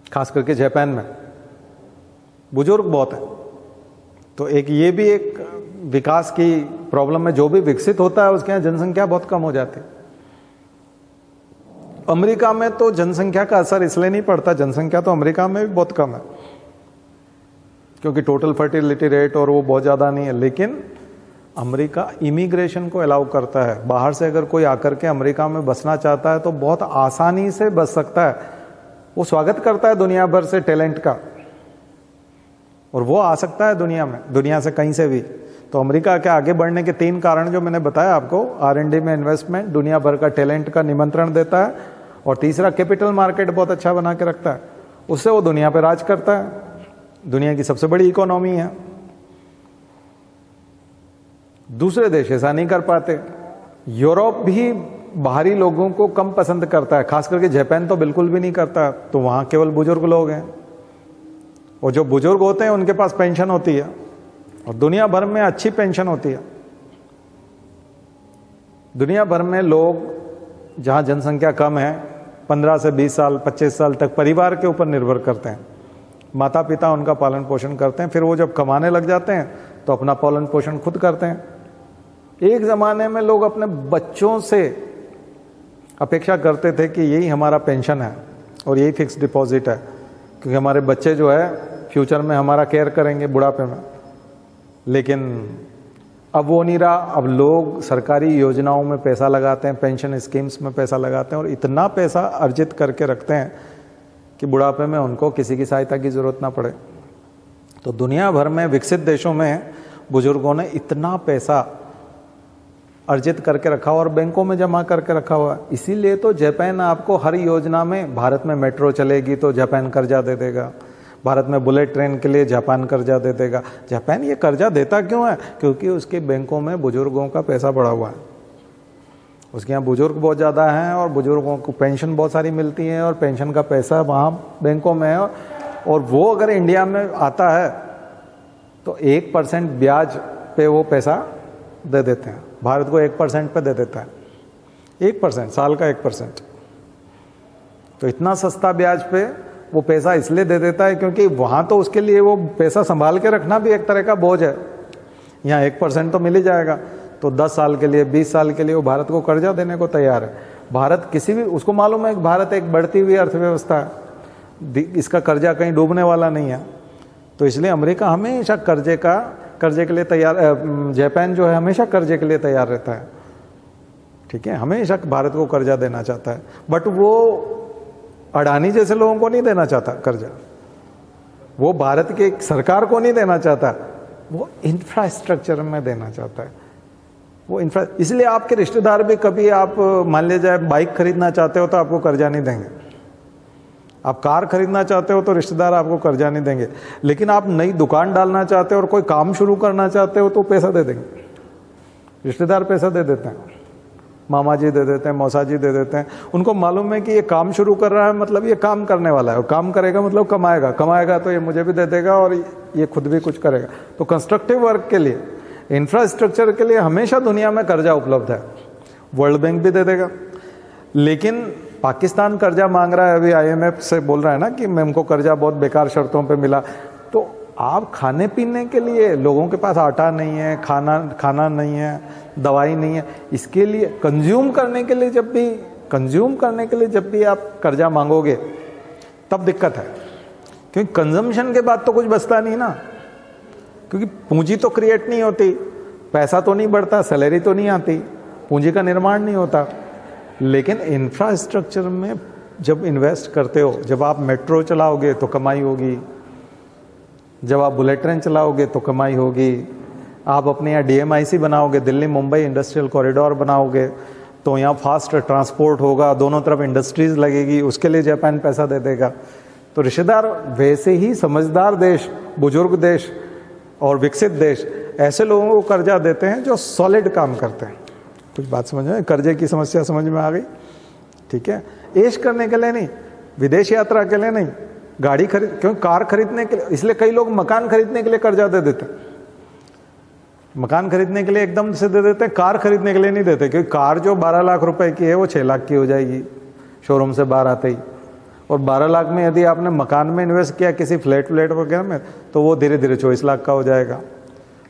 खास करके जापान में बुजुर्ग बहुत है, तो एक ये भी एक विकास की प्रॉब्लम है। जो भी विकसित होता है उसके यहाँ जनसंख्या बहुत कम हो जाती है। अमेरिका में तो जनसंख्या का असर इसलिए नहीं पड़ता, जनसंख्या तो अमेरिका में भी बहुत कम है क्योंकि टोटल फर्टिलिटी रेट और वो बहुत ज़्यादा नहीं है, लेकिन अमेरिका इमिग्रेशन को अलाउ करता है। बाहर से अगर कोई आकर के अमेरिका में बसना चाहता है तो बहुत आसानी से बस सकता है। वो स्वागत करता है दुनिया भर से टैलेंट का, और वो आ सकता है दुनिया में, दुनिया से कहीं से भी। तो अमेरिका के आगे बढ़ने के 3 कारण जो मैंने बताया आपको, R&D में इन्वेस्टमेंट, दुनिया भर का टैलेंट का निमंत्रण देता है, और तीसरा कैपिटल मार्केट बहुत अच्छा बना के रखता है, उससे वो दुनिया पे राज करता है। दुनिया की सबसे बड़ी इकोनॉमी है। दूसरे देश ऐसा नहीं कर पाते। यूरोप भी बाहरी लोगों को कम पसंद करता है, खास करके जापान तो बिल्कुल भी नहीं करता। तो वहां केवल बुजुर्ग लोग हैं, और जो बुजुर्ग होते हैं उनके पास पेंशन होती है, और दुनिया भर में अच्छी पेंशन होती है। दुनिया भर में लोग जहां जनसंख्या कम है, 15 से 20 साल 25 साल तक परिवार के ऊपर निर्भर करते हैं। माता पिता उनका पालन पोषण करते हैं, फिर वो जब कमाने लग जाते हैं तो अपना पालन पोषण खुद करते हैं। एक ज़माने में लोग अपने बच्चों से अपेक्षा करते थे कि यही हमारा पेंशन है और यही फिक्स डिपॉजिट है, क्योंकि हमारे बच्चे जो है फ्यूचर में हमारा केयर करेंगे बुढ़ापे में। लेकिन अब वो नहीं रहा। अब लोग सरकारी योजनाओं में पैसा लगाते हैं, पेंशन स्कीम्स में पैसा लगाते हैं, और इतना पैसा अर्जित करके रखते हैं कि बुढ़ापे में उनको किसी की सहायता की ज़रूरत ना पड़े। तो दुनिया भर में विकसित देशों में बुजुर्गों ने इतना पैसा अर्जित करके रखा हुआ और बैंकों में जमा करके रखा हुआ है। इसीलिए तो जापान आपको हर योजना में, भारत में मेट्रो चलेगी तो जापान कर्जा दे देगा, भारत में बुलेट ट्रेन के लिए जापान कर्जा दे देगा। जापान ये कर्जा देता क्यों है? क्योंकि उसके बैंकों में बुजुर्गों का पैसा बढ़ा हुआ है। उसके यहाँ बुजुर्ग बहुत ज़्यादा हैं और बुजुर्गों को पेंशन बहुत सारी मिलती है, और पेंशन का पैसा वहाँ बैंकों में है। और वो अगर इंडिया में आता है तो 1% ब्याज पे वो पैसा दे देते हैं। भारत को 1% पे दे देता है, 1%, साल का 1%। तो इतना सस्ता ब्याज पे वो पैसा इसलिए दे देता है क्योंकि वहाँ तो उसके लिए वो पैसा संभाल के रखना भी एक तरह का बोझ है। यहाँ 1% तो मिल ही जाएगा, तो 10 साल के लिए, 20 साल के लिए वो भारत को कर्जा देने को तैयार है। भारत किसी भी, उसको मालूम है कि भारत एक बढ़ती हुई अर्थव्यवस्था है, इसका कर्जा कहीं डूबने वाला नहीं है। तो इसलिए अमेरिका हमेशा कर्जे के लिए तैयार, जापान जो है हमेशा कर्जे के लिए तैयार रहता है। ठीक है, हमेशा भारत को कर्जा देना चाहता है, बट वो अडानी जैसे लोगों को नहीं देना चाहता कर्जा, वो भारत के सरकार को नहीं देना चाहता, वो इंफ्रास्ट्रक्चर में देना चाहता है। वो इसलिए आपके रिश्तेदार भी, कभी आप मान लीजिए बाइक खरीदना चाहते हो तो आपको कर्जा नहीं देंगे, आप कार खरीदना चाहते हो तो रिश्तेदार आपको कर्जा नहीं देंगे। लेकिन आप नई दुकान डालना चाहते हो और कोई काम शुरू करना चाहते हो तो पैसा दे देंगे, रिश्तेदार पैसा दे देते हैं, मामा जी दे देते हैं, मौसा जी दे देते हैं। उनको मालूम है कि ये काम शुरू कर रहा है, मतलब ये काम करने वाला है, और काम करेगा मतलब कमाएगा तो ये मुझे भी दे देगा और ये खुद भी कुछ करेगा। तो कंस्ट्रक्टिव वर्क के लिए, इंफ्रास्ट्रक्चर के लिए हमेशा दुनिया में कर्जा उपलब्ध है, वर्ल्ड बैंक भी दे देगा। लेकिन पाकिस्तान कर्जा मांग रहा है, अभी IMF से बोल रहा है ना कि हमको कर्जा बहुत बेकार शर्तों पे मिला। तो आप खाने पीने के लिए, लोगों के पास आटा नहीं है, खाना नहीं है, दवाई नहीं है, इसके लिए कंज्यूम करने के लिए जब भी आप कर्जा मांगोगे तब दिक्कत है, क्योंकि कंजम्पशन के बाद तो कुछ बचता नहीं ना, क्योंकि पूंजी तो क्रिएट नहीं होती, पैसा तो नहीं बढ़ता, सैलरी तो नहीं आती, पूंजी का निर्माण नहीं होता। लेकिन इंफ्रास्ट्रक्चर में जब इन्वेस्ट करते हो, जब आप मेट्रो चलाओगे तो कमाई होगी, जब आप बुलेट ट्रेन चलाओगे तो कमाई होगी, आप अपने यहाँ DMIC बनाओगे, दिल्ली मुंबई इंडस्ट्रियल कॉरिडोर बनाओगे तो यहाँ फास्ट ट्रांसपोर्ट होगा, दोनों तरफ इंडस्ट्रीज लगेगी, उसके लिए जापान पैसा दे देगा। तो रिश्तेदार वैसे ही समझदार देश, बुजुर्ग देश और विकसित देश ऐसे लोगों को कर्जा देते हैं जो सॉलिड काम करते हैं। कुछ बात समझ में, कर्जे की समस्या समझ में आ गई? ठीक है, ऐश करने के लिए नहीं, विदेश यात्रा के लिए नहीं, गाड़ी खरीद, क्यों कार खरीदने के लिए, इसलिए कई लोग मकान खरीदने के लिए कर्जा दे देते हैं। मकान खरीदने के लिए एकदम से दे देते हैं, कार खरीदने के लिए नहीं देते, क्योंकि कार जो 12 लाख रुपए की है वो 6 लाख की हो जाएगी शोरूम से बाहर आते ही। और 12 लाख में यदि आपने मकान में इन्वेस्ट किया, किसी फ्लैट वगैरह में, तो वो धीरे धीरे 24 लाख का हो जाएगा।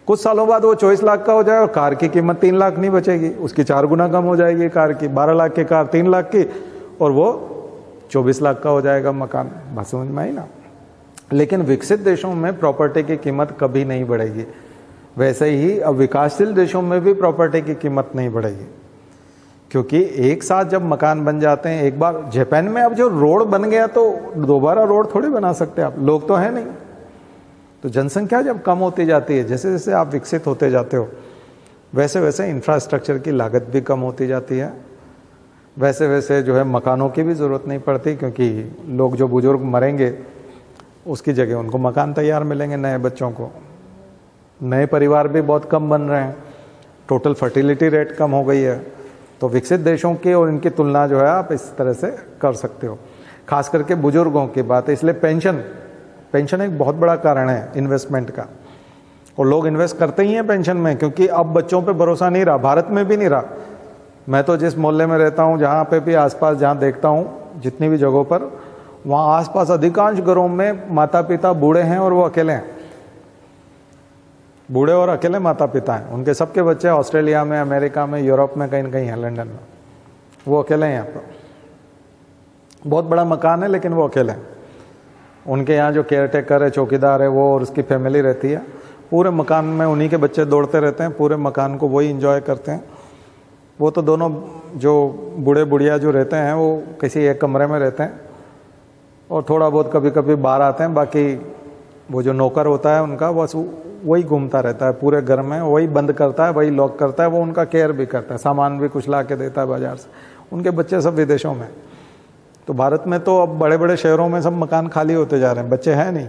कुछ सालों बाद वो 24 लाख का हो जाएगा और कार की कीमत 3 लाख नहीं बचेगी, उसकी 4 गुना कम हो जाएगी कार की। 12 लाख की कार 3 लाख की, और वो 24 लाख का हो जाएगा मकान। बात समझ में आई ना? लेकिन विकसित देशों में प्रॉपर्टी की कीमत कभी नहीं बढ़ेगी। वैसे ही अब विकासशील देशों में भी प्रॉपर्टी की कीमत नहीं बढ़ेगी, क्योंकि एक साथ जब मकान बन जाते हैं, एक बार जापान में अब जो रोड बन गया तो दोबारा रोड थोड़ी बना सकते आप, लोग तो है नहीं, तो जनसंख्या जब कम होती जाती है, जैसे जैसे आप विकसित होते जाते हो, वैसे वैसे इंफ्रास्ट्रक्चर की लागत भी कम होती जाती है, वैसे वैसे जो है मकानों की भी ज़रूरत नहीं पड़ती, क्योंकि लोग जो बुजुर्ग मरेंगे उसकी जगह उनको मकान तैयार मिलेंगे, नए बच्चों को, नए परिवार भी बहुत कम बन रहे हैं, टोटल फर्टिलिटी रेट कम हो गई है। तो विकसित देशों की और इनकी तुलना जो है आप इस तरह से कर सकते हो, खास करके बुजुर्गों की बात है। इसलिए पेंशन एक बहुत बड़ा कारण है इन्वेस्टमेंट का, और लोग इन्वेस्ट करते ही हैं पेंशन में, क्योंकि अब बच्चों पे भरोसा नहीं रहा, भारत में भी नहीं रहा। मैं तो जिस मोहल्ले में रहता हूँ, जहाँ पे भी आसपास जहाँ देखता हूँ जितनी भी जगहों पर, वहाँ आसपास अधिकांश घरों में माता पिता बूढ़े हैं और वो अकेले हैं, बूढ़े और अकेले माता पिता हैं। उनके सबके बच्चे ऑस्ट्रेलिया में, अमेरिका में, यूरोप में कहीं न कहीं हैं, लंदन में, वो अकेले हैं यहाँ पर। बहुत बड़ा मकान है लेकिन वो अकेले हैं। उनके यहाँ जो केयर टेकर है, चौकीदार है, वो और उसकी फैमिली रहती है। पूरे मकान में उन्हीं के बच्चे दौड़ते रहते हैं, पूरे मकान को वही इंजॉय करते हैं। वो तो दोनों जो बूढ़े बुढ़िया जो रहते हैं वो किसी एक कमरे में रहते हैं और थोड़ा बहुत कभी कभी बाहर आते हैं। बाकी वो जो नौकर होता है उनका, बस वही घूमता रहता है पूरे घर में, वही बंद करता है, वही लॉक करता है, वो उनका केयर भी करता है, सामान भी कुछ ला के देता है बाजार से। उनके बच्चे सब विदेशों में। तो भारत में तो अब बड़े बड़े शहरों में सब मकान खाली होते जा रहे हैं, बच्चे हैं नहीं।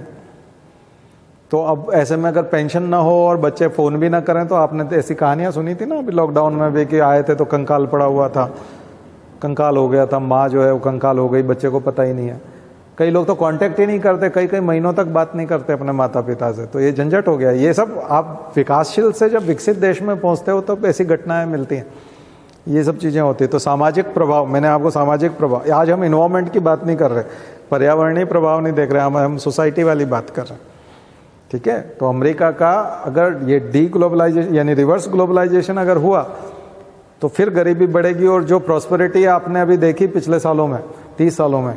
तो अब ऐसे में अगर पेंशन ना हो और बच्चे फ़ोन भी ना करें, तो आपने तो ऐसी कहानियाँ सुनी थी ना अभी लॉकडाउन में भी, कि आए थे तो कंकाल पड़ा हुआ था, कंकाल हो गया था, माँ जो है वो कंकाल हो गई, बच्चे को पता ही नहीं है। कई लोग तो कांटेक्ट ही नहीं करते, कई कई महीनों तक बात नहीं करते अपने माता पिता से। तो ये झंझट हो गया। ये सब आप विकासशील से जब विकसित देश में पहुँचते हो तब ऐसी घटनाएँ मिलती हैं, ये सब चीज़ें होती है। तो सामाजिक प्रभाव, मैंने आपको सामाजिक प्रभाव, आज हम इन्वायरमेंट की बात नहीं कर रहे, पर्यावरणीय प्रभाव नहीं देख रहे, हम सोसाइटी वाली बात कर रहे हैं, ठीक है। तो अमेरिका का अगर ये डी ग्लोबलाइजेशन यानी रिवर्स ग्लोबलाइजेशन अगर हुआ तो फिर गरीबी बढ़ेगी, और जो प्रॉस्पेरिटी आपने अभी देखी पिछले सालों में, 30 सालों में,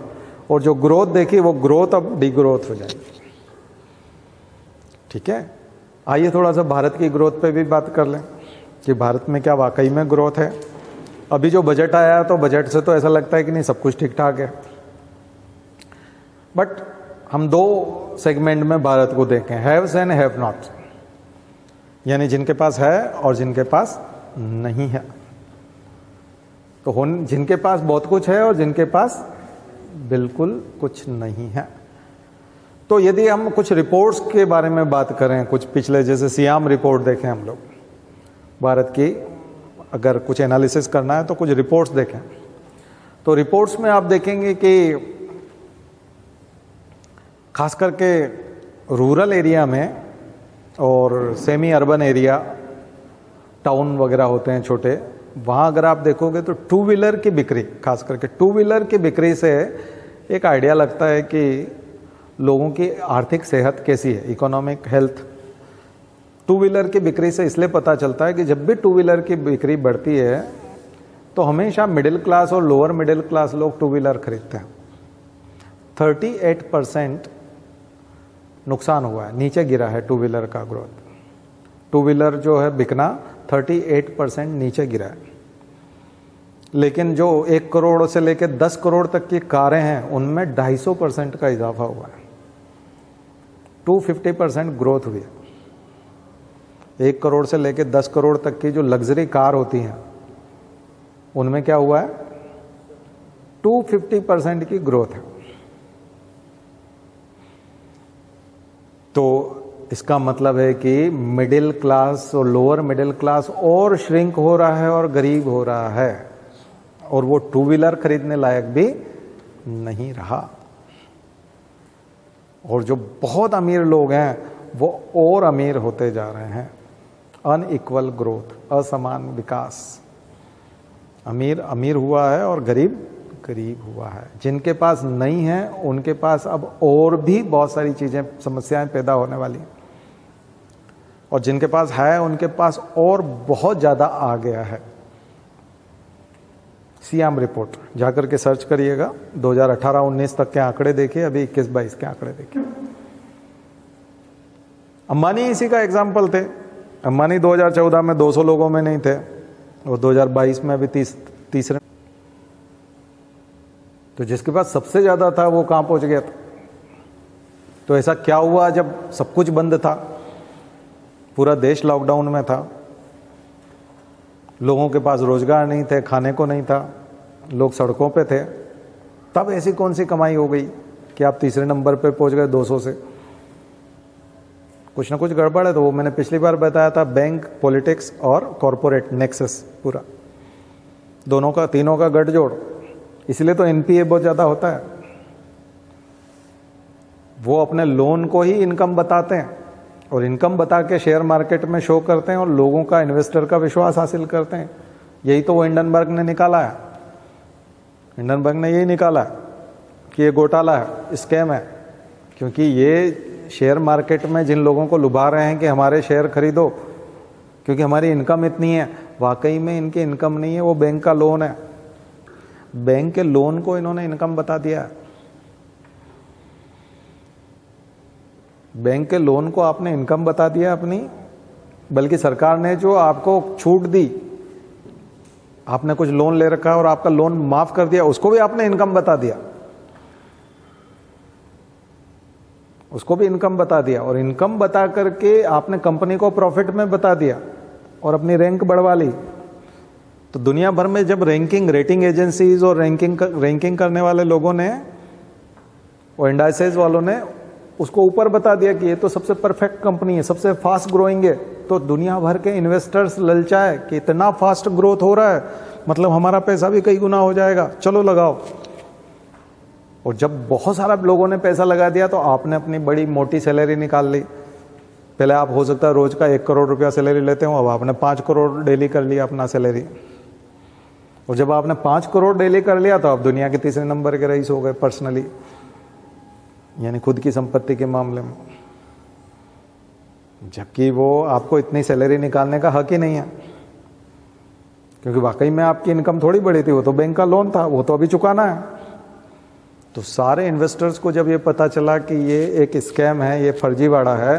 और जो ग्रोथ देखी, वो ग्रोथ अब डी ग्रोथ हो जाएगी, ठीक है। आइए थोड़ा सा भारत की ग्रोथ पे भी बात कर लें कि भारत में क्या वाकई में ग्रोथ है। अभी जो बजट आया, तो बजट से तो ऐसा लगता है कि नहीं सब कुछ ठीक ठाक है, बट हम दो सेगमेंट में भारत को देखें, हैव्स एंड हैव नॉट, यानी जिनके पास है और जिनके पास नहीं है। तो जिनके पास बहुत कुछ है और जिनके पास बिल्कुल कुछ नहीं है। तो यदि हम कुछ रिपोर्ट्स के बारे में बात करें, कुछ पिछले, जैसे सियाम रिपोर्ट देखें हम लोग, भारत की अगर कुछ एनालिसिस करना है तो कुछ रिपोर्ट्स देखें, तो रिपोर्ट्स में आप देखेंगे कि खास करके रूरल एरिया में और सेमी अर्बन एरिया, टाउन वगैरह होते हैं छोटे, वहाँ अगर आप देखोगे तो टू व्हीलर की बिक्री, खास करके टू व्हीलर की बिक्री से एक आइडिया लगता है कि लोगों की आर्थिक सेहत कैसी है, इकोनॉमिक हेल्थ। टू व्हीलर की बिक्री से इसलिए पता चलता है कि जब भी टू व्हीलर की बिक्री बढ़ती है तो हमेशा मिडिल क्लास और लोअर मिडिल क्लास लोग टू व्हीलर खरीदते हैं। 38% नुकसान हुआ है, नीचे गिरा है टू व्हीलर का ग्रोथ। टू व्हीलर जो है बिकना 38% नीचे गिरा है। लेकिन जो 1 करोड़ से लेकर 10 करोड़ तक की कारें हैं उनमें 250% का इजाफा हुआ है, 250% ग्रोथ हुई है। 1 करोड़ से लेकर 10 करोड़ तक की जो लग्जरी कार होती हैं उनमें क्या हुआ है, 250% की ग्रोथ है। तो इसका मतलब है कि मिडिल क्लास और लोअर मिडिल क्लास और श्रिंक हो रहा है और गरीब हो रहा है, और वो टू व्हीलर खरीदने लायक भी नहीं रहा। और जो बहुत अमीर लोग हैं वो और अमीर होते जा रहे हैं। अनइक्वल ग्रोथ, असमान विकास, अमीर अमीर हुआ है और गरीब गरीब हुआ है। जिनके पास नहीं है उनके पास अब और भी बहुत सारी चीजें, समस्याएं पैदा होने वाली हैं, और जिनके पास है उनके पास और बहुत ज्यादा आ गया है। सियाम रिपोर्ट जाकर के सर्च करिएगा, 2018-19 तक के आंकड़े देखिए, अभी 21-22 के आंकड़े देखिए। अंबानी इसी का एग्जाम्पल थे। अंबानी 2014 में 200 लोगों में नहीं थे, और 2022 में अभी तीसरे। तो जिसके पास सबसे ज्यादा था वो कहां पहुंच गया था? तो ऐसा क्या हुआ जब सब कुछ बंद था, पूरा देश लॉकडाउन में था, लोगों के पास रोजगार नहीं थे, खाने को नहीं था, लोग सड़कों पे थे, तब ऐसी कौन सी कमाई हो गई कि आप तीसरे नंबर पे पहुंच गए 200 से? कुछ ना कुछ गड़बड़ है। तो वो मैंने पिछली बार बताया था, बैंक, पॉलिटिक्स और कॉरपोरेट नेक्सस, पूरा दोनों का, तीनों का गठजोड़। इसलिए तो एनपीए बहुत ज़्यादा होता है। वो अपने लोन को ही इनकम बताते हैं और इनकम बता के शेयर मार्केट में शो करते हैं और लोगों का, इन्वेस्टर का विश्वास हासिल करते हैं। यही तो वो हिंडनबर्ग ने निकाला है। हिंडनबर्ग ने यही निकाला है कि ये घोटाला है, स्कैम है, क्योंकि ये शेयर मार्केट में जिन लोगों को लुभा रहे हैं कि हमारे शेयर खरीदो क्योंकि हमारी इनकम इतनी है, वाकई में इनकी इनकम नहीं है, वो बैंक का लोन है। बैंक के लोन को इन्होंने इनकम बता दिया है। बैंक के लोन को आपने इनकम बता दिया अपनी, बल्कि सरकार ने जो आपको छूट दी, आपने कुछ लोन ले रखा है और आपका लोन माफ कर दिया, उसको भी आपने इनकम बता दिया, उसको भी इनकम बता दिया। और इनकम बता करके आपने कंपनी को प्रॉफिट में बता दिया और अपनी रैंक बढ़वा ली। तो दुनिया भर में जब रेटिंग एजेंसीज और रैंकिंग करने वाले लोगों ने और इंडाइसेस वालों ने उसको ऊपर बता दिया कि ये तो सबसे परफेक्ट कंपनी है, सबसे फास्ट ग्रोइंग है, तो दुनिया भर के इन्वेस्टर्स ललचाए कि इतना फास्ट ग्रोथ हो रहा है, मतलब हमारा पैसा भी कई गुना हो जाएगा, चलो लगाओ। और जब बहुत सारा लोगों ने पैसा लगा दिया तो आपने अपनी बड़ी मोटी सैलरी निकाल ली। पहले आप हो सकता है रोज का 1 करोड़ रुपया सैलरी लेते हो, अब आपने 5 करोड़ डेली कर लिया अपना सैलरी। और जब आपने 5 करोड़ डेली कर लिया तो आप दुनिया के तीसरे नंबर के रईस हो गए पर्सनली, यानी खुद की संपत्ति के मामले में, जबकि वो आपको इतनी सैलरी निकालने का हक ही नहीं है, क्योंकि वाकई में आपकी इनकम थोड़ी बड़ी थी, वो तो बैंक का लोन था, वो तो अभी चुकाना है। तो सारे इन्वेस्टर्स को जब ये पता चला कि ये एक स्कैम है, ये फर्जीवाड़ा है,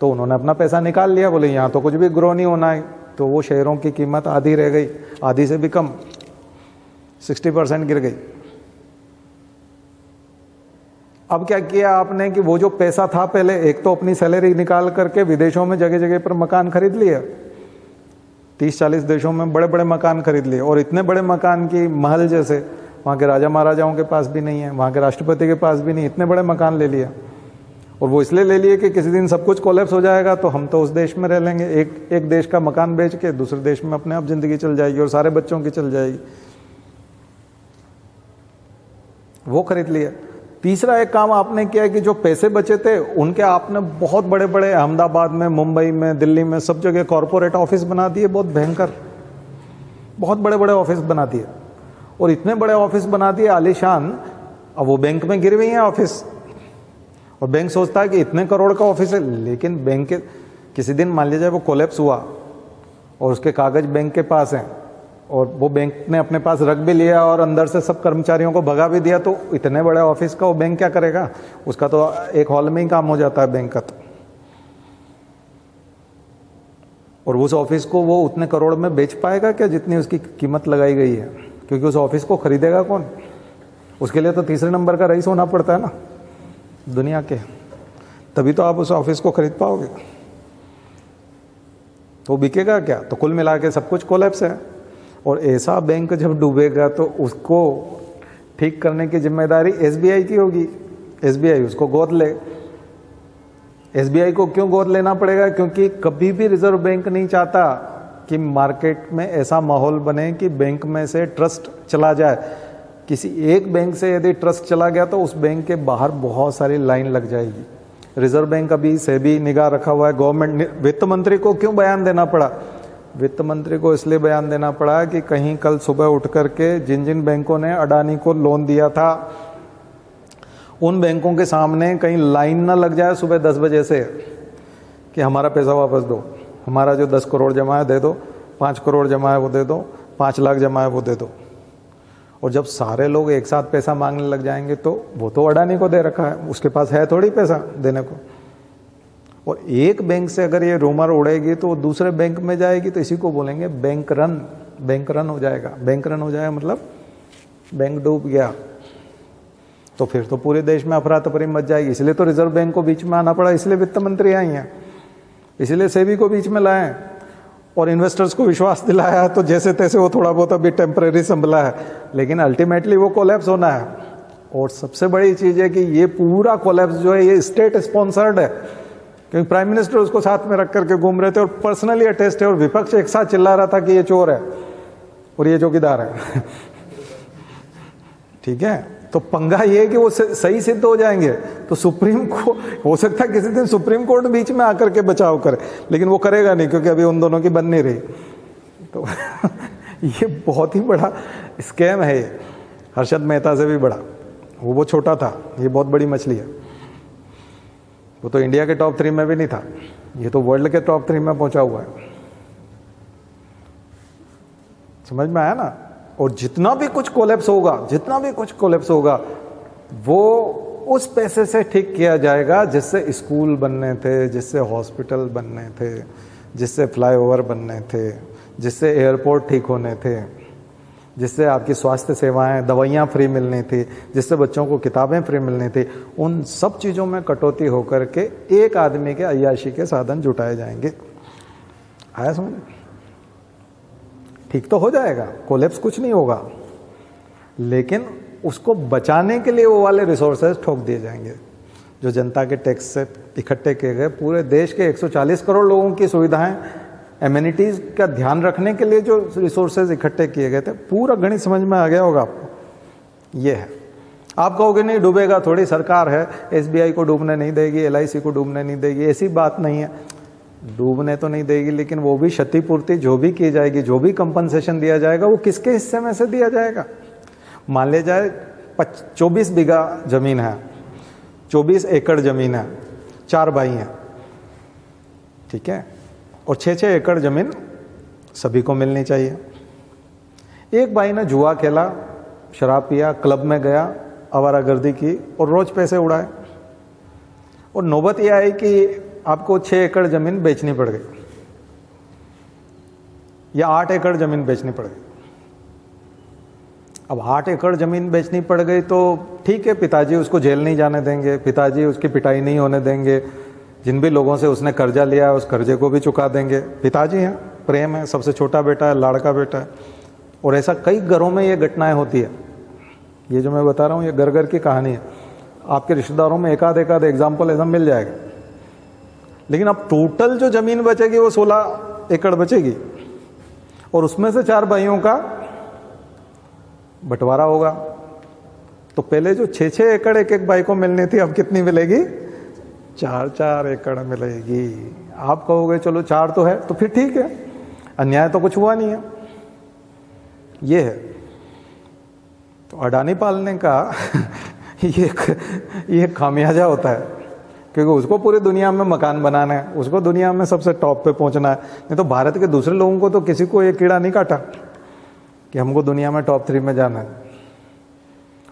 तो उन्होंने अपना पैसा निकाल लिया, बोले यहाँ तो कुछ भी ग्रो नहीं होना है। तो वो शेयरों की कीमत आधी रह गई, आधी से भी कम, 60% गिर गई। अब क्या किया आपने कि वो जो पैसा था पहले, एक तो अपनी सैलरी निकाल करके विदेशों में जगह जगह पर मकान खरीद लिए, 30-40 देशों में बड़े बड़े मकान खरीद लिए, और इतने बड़े मकान की महल जैसे वहाँ के राजा महाराजाओं के पास भी नहीं है, वहाँ के राष्ट्रपति के पास भी नहीं, इतने बड़े मकान ले लिए। और वो इसलिए ले लिए कि किसी दिन सब कुछ कोलैप्स हो जाएगा तो हम तो उस देश में रह लेंगे, एक देश का मकान बेच के दूसरे देश में अपने आप जिंदगी चल जाएगी और सारे बच्चों की चल जाएगी। वो खरीद लिए। तीसरा एक काम आपने किया कि जो पैसे बचे थे उनके आपने बहुत बड़े बड़े, अहमदाबाद में, मुंबई में, दिल्ली में, सब जगह कॉरपोरेट ऑफिस बना दिए, बहुत भयंकर, बहुत बड़े बड़े ऑफिस बना दिए। और इतने बड़े ऑफिस बना दिए आलीशान, अब वो बैंक में गिर हुई हैं ऑफिस, और बैंक सोचता है कि इतने करोड़ का ऑफिस है, लेकिन बैंक के किसी दिन मान लीजिए वो कोलैप्स हुआ और उसके कागज बैंक के पास हैं और वो बैंक ने अपने पास रख भी लिया और अंदर से सब कर्मचारियों को भगा भी दिया, तो इतने बड़े ऑफिस का वो बैंक क्या करेगा? उसका तो एक हॉल में ही काम हो जाता है बैंक का। तो और उस ऑफिस को वो उतने करोड़ में बेच पाएगा क्या जितनी उसकी कीमत लगाई गई है? क्योंकि उस ऑफिस को खरीदेगा कौन? उसके लिए तो तीसरे नंबर का रईस होना पड़ता है ना दुनिया के, तभी तो आप उस ऑफिस को खरीद पाओगे। तो बिकेगा क्या? तो कुल मिला के सब कुछ कोलैप्स है। और ऐसा बैंक जब डूबेगा तो उसको ठीक करने की जिम्मेदारी एसबीआई की होगी। एसबीआई उसको गोद ले। एसबीआई को क्यों गोद लेना पड़ेगा? क्योंकि कभी भी रिजर्व बैंक नहीं चाहता कि मार्केट में ऐसा माहौल बने कि बैंक में से ट्रस्ट चला जाए। किसी एक बैंक से यदि ट्रस्ट चला गया तो उस बैंक के बाहर बहुत सारी लाइन लग जाएगी। रिजर्व बैंक अभी सेबी निगाह रखा हुआ है। गवर्नमेंट, वित्त मंत्री को क्यों बयान देना पड़ा? वित्त मंत्री को इसलिए बयान देना पड़ा कि कहीं कल सुबह उठ करके जिन जिन बैंकों ने अडानी को लोन दिया था उन बैंकों के सामने कहीं लाइन ना लग जाए सुबह 10 बजे से कि हमारा पैसा वापस दो, हमारा जो 10 करोड़ जमा है दे दो, 5 करोड़ जमा है वो दे दो, 5 लाख जमा है वो दे दो। और जब सारे लोग एक साथ पैसा मांगने लग जाएंगे तो वो तो अडानी को दे रखा है, उसके पास है थोड़ी पैसा देने को। और एक बैंक से अगर ये रूमर उड़ेगी तो दूसरे बैंक में जाएगी, तो इसी को बोलेंगे बैंक रन। बैंक रन हो जाएगा। बैंक रन हो जाएगा मतलब बैंक डूब गया। तो फिर तो पूरे देश में अफरा तफरी मच जाएगी। इसलिए तो रिजर्व बैंक को बीच में आना पड़ा, इसलिए वित्त मंत्री आई हैं, इसलिए सेबी को बीच में लाए और इन्वेस्टर्स को विश्वास दिलाया। तो जैसे तैसे वो थोड़ा बहुत अभी टेम्परेरी संभला है, लेकिन अल्टीमेटली वो कोलैप्स होना है। और सबसे बड़ी चीज़ है कि ये पूरा कोलैप्स जो है ये स्टेट स्पॉन्सर्ड है, क्योंकि प्राइम मिनिस्टर उसको साथ में रख करके घूम रहे थे और पर्सनली अटेस्ट है, और विपक्ष एक साथ चिल्ला रहा था कि ये चोर है और ये चौकीदार है। ठीक है, तो पंगा ये है कि वो सही सिद्ध हो जाएंगे तो सुप्रीम कोर्ट, हो सकता है किसी दिन सुप्रीम कोर्ट बीच में आकर के बचाव करे, लेकिन वो करेगा नहीं क्योंकि अभी उन दोनों की बन नहीं रही। तो ये बहुत ही बड़ा स्कैम है ये, हर्षद मेहता से भी बड़ा। वो छोटा था, ये बहुत बड़ी मछली है। वो तो इंडिया के टॉप 3 में भी नहीं था, ये तो वर्ल्ड के टॉप 3 में पहुंचा हुआ है। समझ में आया ना। और जितना भी कुछ कोलैप्स होगा, जितना भी कुछ कोलैप्स होगा, वो उस पैसे से ठीक किया जाएगा जिससे स्कूल बनने थे, जिससे हॉस्पिटल बनने थे, जिससे फ्लाईओवर बनने थे, जिससे एयरपोर्ट ठीक होने थे, जिससे आपकी स्वास्थ्य सेवाएं, दवाइयाँ फ्री मिलनी थी, जिससे बच्चों को किताबें फ्री मिलनी थी। उन सब चीज़ों में कटौती होकर के एक आदमी के अय्याशी के साधन जुटाए जाएंगे। आया समझ? ठीक तो हो जाएगा, कोलैप्स कुछ नहीं होगा, लेकिन उसको बचाने के लिए वो वाले रिसोर्सेज ठोक दिए जाएंगे जो जनता के टैक्स से इकट्ठे किए गए। पूरे देश के 140 करोड़ लोगों की सुविधाएं, एमिनिटीज का ध्यान रखने के लिए जो रिसोर्सेज इकट्ठे किए गए थे, पूरा गणित समझ में आ गया होगा आपको। ये है, आप कहोगे नहीं डूबेगा थोड़ी, सरकार है, SBI को डूबने नहीं देगी, LIC को डूबने नहीं देगी, ऐसी बात नहीं है। डूबने तो नहीं देगी, लेकिन वो भी क्षतिपूर्ति जो भी की जाएगी, जो भी कंपनसेशन दिया जाएगा, वो किसके हिस्से में से दिया जाएगा। मान ले जाए 24 बीघा जमीन है, 24 एकड़ जमीन है, 4 भाई हैं, ठीक है, और 6-6 एकड़ जमीन सभी को मिलनी चाहिए। एक भाई ने जुआ खेला, शराब पिया, क्लब में गया, आवारागर्दी की और रोज पैसे उड़ाए, और नौबत यह आई कि आपको 6 एकड़ जमीन बेचनी पड़ गई या 8 एकड़ जमीन बेचनी पड़ गई। अब 8 एकड़ जमीन बेचनी पड़ गई तो ठीक है, पिताजी उसको जेल नहीं जाने देंगे, पिताजी उसकी पिटाई नहीं होने देंगे, जिन भी लोगों से उसने कर्जा लिया है उस कर्जे को भी चुका देंगे। पिताजी हैं, प्रेम है, सबसे छोटा बेटा है, लाड़का बेटा है। और ऐसा कई घरों में ये घटनाएं होती है। ये जो मैं बता रहा हूँ ये घर घर की कहानी है। आपके रिश्तेदारों में एकाध एग्जाम्पल ऐसा मिल जाएगा। लेकिन अब टोटल जो जमीन बचेगी वो 16 एकड़ बचेगी, और उसमें से 4 भाइयों का बंटवारा होगा। तो पहले जो 6-6 एकड़ एक भाई को मिलनी थी, अब कितनी मिलेगी? 4-4 एकड़ मिलेगी। आप कहोगे चलो 4 तो है, तो फिर ठीक है, अन्याय तो कुछ हुआ नहीं है। ये है तो अडानी पालने का ये खामियाजा होता है, क्योंकि उसको पूरी दुनिया में मकान बनाना है, उसको दुनिया में सबसे टॉप पे पहुंचना है। नहीं तो भारत के दूसरे लोगों को तो किसी को ये कीड़ा नहीं काटा कि हमको दुनिया में टॉप 3 में जाना है।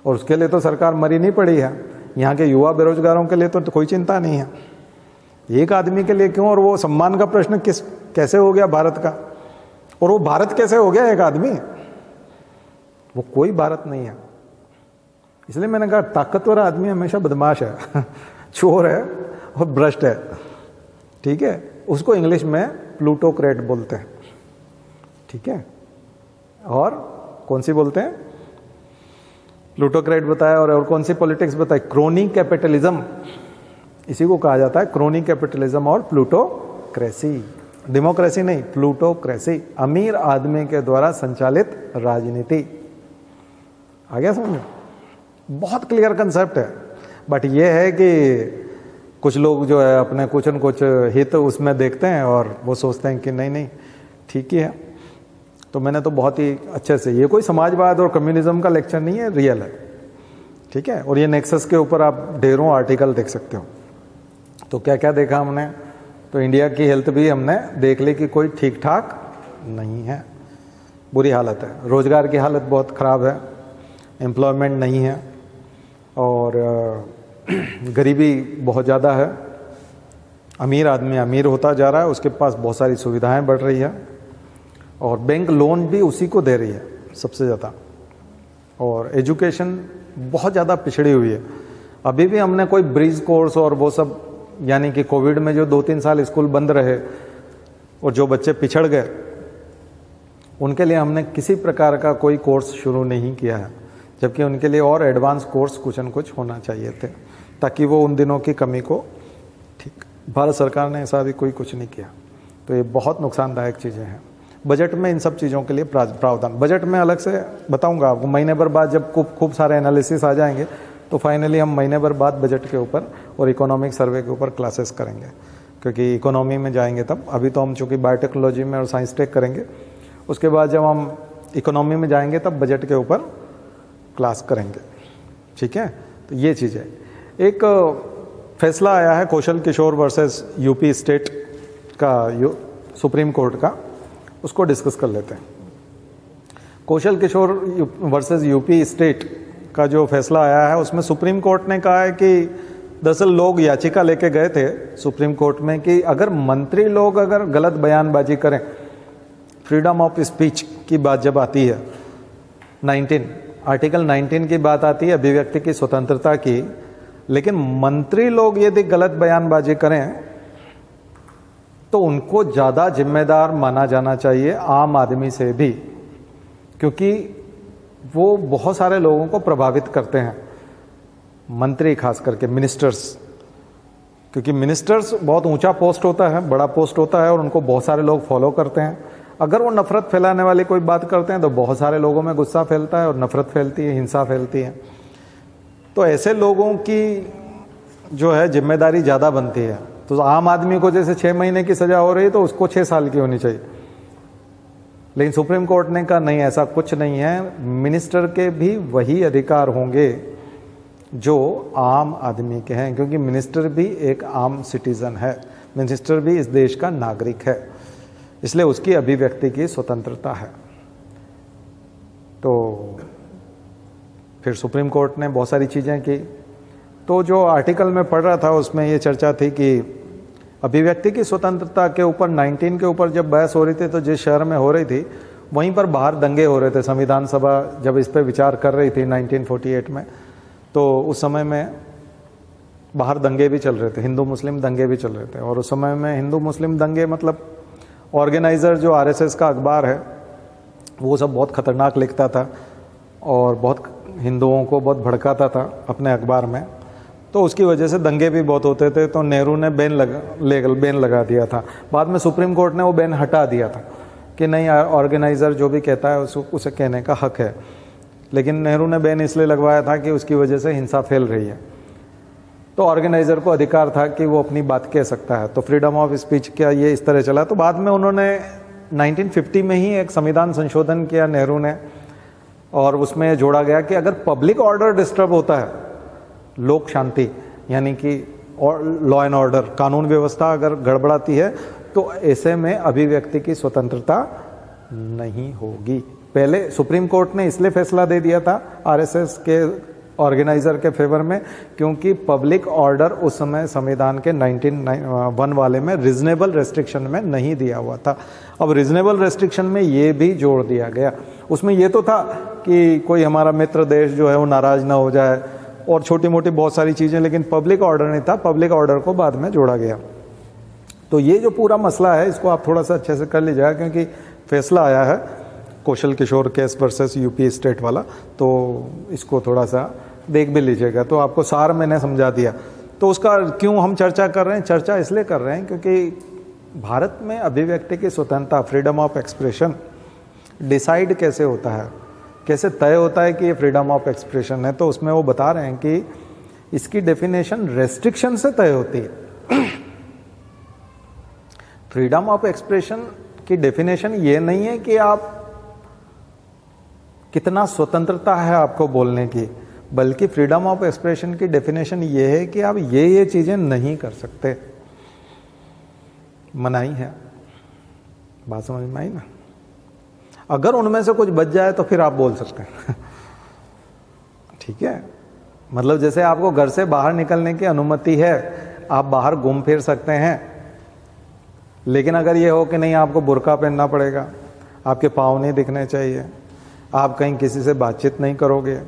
और उसके लिए तो सरकार मरी नहीं पड़ी है। यहाँ के युवा बेरोजगारों के लिए तो कोई चिंता नहीं है, एक आदमी के लिए क्यों। और वो सम्मान का प्रश्न कैसे हो गया भारत का, और वो भारत कैसे हो गया एक आदमी, वो कोई भारत नहीं है। इसलिए मैंने कहा ताकतवर आदमी हमेशा बदमाश है, चोर है और भ्रष्ट है, ठीक है। उसको इंग्लिश में प्लूटोक्रेट बोलते हैं, ठीक है। और कौन सी बोलते हैं? प्लूटोक्रेट बताया। और कौन सी पॉलिटिक्स बताई? क्रोनी कैपिटलिज्म, इसी को कहा जाता है, क्रोनी कैपिटलिज्म और प्लूटोक्रेसी। डेमोक्रेसी नहीं, प्लूटोक्रेसी, अमीर आदमी के द्वारा संचालित राजनीति। आ गया समझ में? बहुत क्लियर कंसेप्ट है। बट ये है कि कुछ लोग जो है अपने कुछ न कुछ हित उसमें देखते हैं और वो सोचते हैं कि नहीं नहीं ठीक ही है। तो मैंने तो बहुत ही अच्छे से, ये कोई समाजवाद और कम्युनिज्म का लेक्चर नहीं है, रियल है, ठीक है। और ये नेक्सस के ऊपर आप ढेरों आर्टिकल देख सकते हो। तो क्या क्या देखा हमने? तो इंडिया की हेल्थ भी हमने देख ली कि कोई ठीक ठाक नहीं है, बुरी हालत है। रोजगार की हालत बहुत ख़राब है, एम्प्लॉयमेंट नहीं है, और गरीबी बहुत ज़्यादा है। अमीर आदमी अमीर होता जा रहा है, उसके पास बहुत सारी सुविधाएं बढ़ रही है, और बैंक लोन भी उसी को दे रही है सबसे ज़्यादा। और एजुकेशन बहुत ज़्यादा पिछड़ी हुई है। अभी भी हमने कोई ब्रिज कोर्स और वो सब, यानी कि कोविड में जो 2-3 साल स्कूल बंद रहे और जो बच्चे पिछड़ गए, उनके लिए हमने किसी प्रकार का कोई कोर्स शुरू नहीं किया है, जबकि उनके लिए और एडवांस कोर्स कुछ न कुछ होना चाहिए थे, ताकि वो उन दिनों की कमी को ठीक। भारत सरकार ने ऐसा भी कोई कुछ नहीं किया। तो ये बहुत नुकसानदायक चीज़ें हैं। बजट में इन सब चीज़ों के लिए प्रावधान, बजट में अलग से बताऊंगा आपको, महीने भर बाद जब खूब सारे एनालिसिस आ जाएंगे तो फाइनली हम महीने भर बाद बजट के ऊपर और इकोनॉमिक सर्वे के ऊपर क्लासेस करेंगे, क्योंकि इकोनॉमी में जाएंगे तब। अभी तो हम चूँकि बायोटेक्नोलॉजी में और साइंस टेक करेंगे, उसके बाद जब हम इकोनॉमी में जाएंगे तब बजट के ऊपर क्लास करेंगे, ठीक है। तो ये चीज़ है। एक फैसला आया है Kaushal Kishore versus UP state का, सुप्रीम कोर्ट का, उसको डिस्कस कर लेते हैं। Kaushal Kishore versus UP state का जो फैसला आया है, उसमें सुप्रीम कोर्ट ने कहा है कि दरअसल लोग याचिका लेके गए थे सुप्रीम कोर्ट में कि अगर मंत्री लोग अगर गलत बयानबाजी करें, फ्रीडम ऑफ स्पीच की बात जब आती है, आर्टिकल 19 की बात आती है अभिव्यक्ति की स्वतंत्रता की, लेकिन मंत्री लोग यदि गलत बयानबाजी करें तो उनको ज़्यादा जिम्मेदार माना जाना चाहिए आम आदमी से भी, क्योंकि वो बहुत सारे लोगों को प्रभावित करते हैं, मंत्री खास करके मिनिस्टर्स, क्योंकि मिनिस्टर्स बहुत ऊंचा पोस्ट होता है, बड़ा पोस्ट होता है और उनको बहुत सारे लोग फॉलो करते हैं। अगर वो नफरत फैलाने वाली कोई बात करते हैं तो बहुत सारे लोगों में गुस्सा फैलता है और नफरत फैलती है, हिंसा फैलती है। तो ऐसे लोगों की जो है जिम्मेदारी ज़्यादा बनती है। तो आम आदमी को जैसे 6 महीने की सज़ा हो रही है तो उसको 6 साल की होनी चाहिए, लेकिन सुप्रीम कोर्ट ने कहा नहीं, ऐसा कुछ नहीं है। मिनिस्टर के भी वही अधिकार होंगे जो आम आदमी के हैं, क्योंकि मिनिस्टर भी एक आम सिटीज़न है, मिनिस्टर भी इस देश का नागरिक है, इसलिए उसकी अभिव्यक्ति की स्वतंत्रता है। तो फिर सुप्रीम कोर्ट ने बहुत सारी चीज़ें की। तो जो आर्टिकल में पढ़ रहा था उसमें ये चर्चा थी कि अभिव्यक्ति की स्वतंत्रता के ऊपर 19 के ऊपर जब बहस हो रही थी, तो जिस शहर में हो रही थी वहीं पर बाहर दंगे हो रहे थे। संविधान सभा जब इस पर विचार कर रही थी 1948 में, तो उस समय में बाहर दंगे भी चल रहे थे, हिंदू मुस्लिम दंगे भी चल रहे थे। और उस समय में हिंदू मुस्लिम दंगे मतलब ऑर्गेनाइज़र जो आरएसएस का अखबार है वो सब बहुत ख़तरनाक लिखता था और बहुत हिंदुओं को बहुत भड़काता था अपने अखबार में, तो उसकी वजह से दंगे भी बहुत होते थे। तो नेहरू ने बैन लगा दिया था। बाद में सुप्रीम कोर्ट ने वो बैन हटा दिया था कि नहीं, ऑर्गेनाइज़र जो भी कहता है उसे कहने का हक है, लेकिन नेहरू ने बैन इसलिए लगवाया था कि उसकी वजह से हिंसा फैल रही है। तो ऑर्गेनाइज़र को अधिकार था कि वो अपनी बात कह सकता है, तो फ्रीडम ऑफ स्पीच क्या ये इस तरह चला। तो बाद में उन्होंने 1950 में ही एक संविधान संशोधन किया नेहरू ने, और उसमें जोड़ा गया कि अगर पब्लिक ऑर्डर डिस्टर्ब होता है, लोक शांति यानी कि लॉ एंड ऑर्डर, कानून व्यवस्था अगर गड़बड़ाती है, तो ऐसे में अभिव्यक्ति की स्वतंत्रता नहीं होगी। पहले सुप्रीम कोर्ट ने इसलिए फैसला दे दिया था आरएसएस के ऑर्गेनाइजर के फेवर में, क्योंकि पब्लिक ऑर्डर उस समय संविधान के 1901 वाले में रिजनेबल रेस्ट्रिक्शन में नहीं दिया हुआ था। अब रिजनेबल रेस्ट्रिक्शन में ये भी जोड़ दिया गया। उसमें ये तो था कि कोई हमारा मित्र देश जो है वो नाराज ना हो जाए और छोटी मोटी बहुत सारी चीज़ें, लेकिन पब्लिक ऑर्डर नहीं था। पब्लिक ऑर्डर को बाद में जोड़ा गया। तो ये जो पूरा मसला है इसको आप थोड़ा सा अच्छे से कर लीजिएगा, क्योंकि फैसला आया है Kaushal Kishore case versus UP state वाला, तो इसको थोड़ा सा देख भी लीजिएगा। तो आपको सार मैंने समझा दिया। तो उसका क्यों हम चर्चा कर रहे हैं? चर्चा इसलिए कर रहे हैं क्योंकि भारत में अभिव्यक्ति की स्वतंत्रता, फ्रीडम ऑफ एक्सप्रेशन डिसाइड कैसे होता है, कैसे तय होता है कि ये फ्रीडम ऑफ एक्सप्रेशन है। तो उसमें वो बता रहे हैं कि इसकी डेफिनेशन रेस्ट्रिक्शन से तय होती है। फ्रीडम ऑफ एक्सप्रेशन की डेफिनेशन ये नहीं है कि आप कितना स्वतंत्रता है आपको बोलने की, बल्कि फ्रीडम ऑफ एक्सप्रेशन की डेफिनेशन ये है कि आप ये चीज़ें नहीं कर सकते, मनाही है। बात समझ में आई ना? अगर उनमें से कुछ बच जाए तो फिर आप बोल सकते हैं। ठीक है, मतलब जैसे आपको घर से बाहर निकलने की अनुमति है, आप बाहर घूम फिर सकते हैं, लेकिन अगर ये हो कि नहीं आपको बुर्का पहनना पड़ेगा, आपके पाँव नहीं दिखने चाहिए, आप कहीं किसी से बातचीत नहीं करोगे,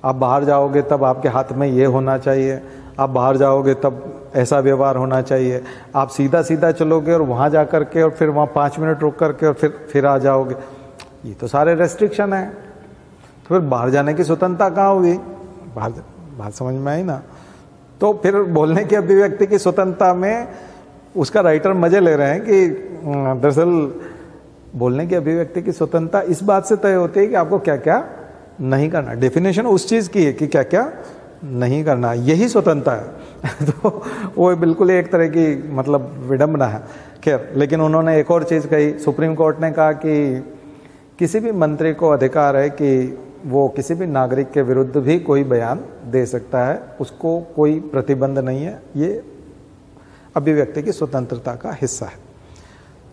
आप बाहर जाओगे तब आपके हाथ में ये होना चाहिए, आप बाहर जाओगे तब ऐसा व्यवहार होना चाहिए, आप सीधा सीधा चलोगे और वहाँ जा कर के और फिर वहाँ 5 मिनट रुक करके और फिर आ जाओगे, ये तो सारे रेस्ट्रिक्शन है। तो फिर बाहर जाने की स्वतंत्रता कहाँ होगी? बात समझ में आई ना? तो फिर बोलने की अभिव्यक्ति की स्वतंत्रता में उसका राइटर मजे ले रहे हैं कि दरअसल बोलने की अभिव्यक्ति की स्वतंत्रता इस बात से तय होती है कि आपको क्या क्या नहीं करना। डेफिनेशन उस चीज़ की है कि क्या क्या नहीं करना, यही स्वतंत्रता है। तो वो बिल्कुल एक तरह की मतलब विडंबना है। खैर, लेकिन उन्होंने एक और चीज़ कही, सुप्रीम कोर्ट ने कहा कि किसी भी मंत्री को अधिकार है कि वो किसी भी नागरिक के विरुद्ध भी कोई बयान दे सकता है, उसको कोई प्रतिबंध नहीं है, ये अभिव्यक्ति की स्वतंत्रता का हिस्सा है।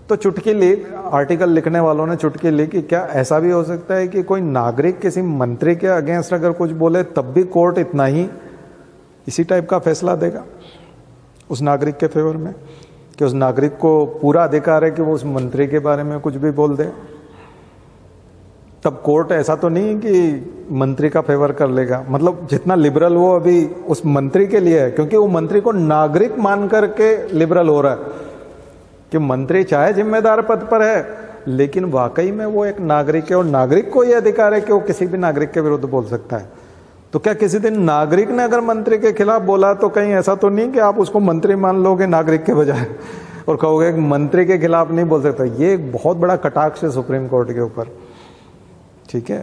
तो चुटकी ली, आर्टिकल लिखने वालों ने चुटकी ली कि क्या ऐसा भी हो सकता है कि कोई नागरिक किसी मंत्री के अगेंस्ट अगर कुछ बोले तब भी कोर्ट इतना ही इसी टाइप का फैसला देगा उस नागरिक के फेवर में, कि उस नागरिक को पूरा अधिकार है कि वो उस मंत्री के बारे में कुछ भी बोल दे? तब कोर्ट ऐसा तो नहीं कि मंत्री का फेवर कर लेगा, मतलब जितना लिबरल वो अभी उस मंत्री के लिए है, क्योंकि वो मंत्री को नागरिक मान करके लिबरल हो रहा है कि मंत्री चाहे जिम्मेदार पद पर है लेकिन वाकई में वो एक नागरिक है और नागरिक को ये अधिकार है कि वो किसी भी नागरिक के विरुद्ध बोल सकता है। तो क्या किसी दिन नागरिक ने अगर मंत्री के खिलाफ बोला तो कहीं ऐसा तो नहीं कि आप उसको मंत्री मान लोगे नागरिक के बजाय और कहोगे मंत्री के खिलाफ नहीं बोल सकता? ये एक बहुत बड़ा कटाक्ष है सुप्रीम कोर्ट के ऊपर। ठीक है,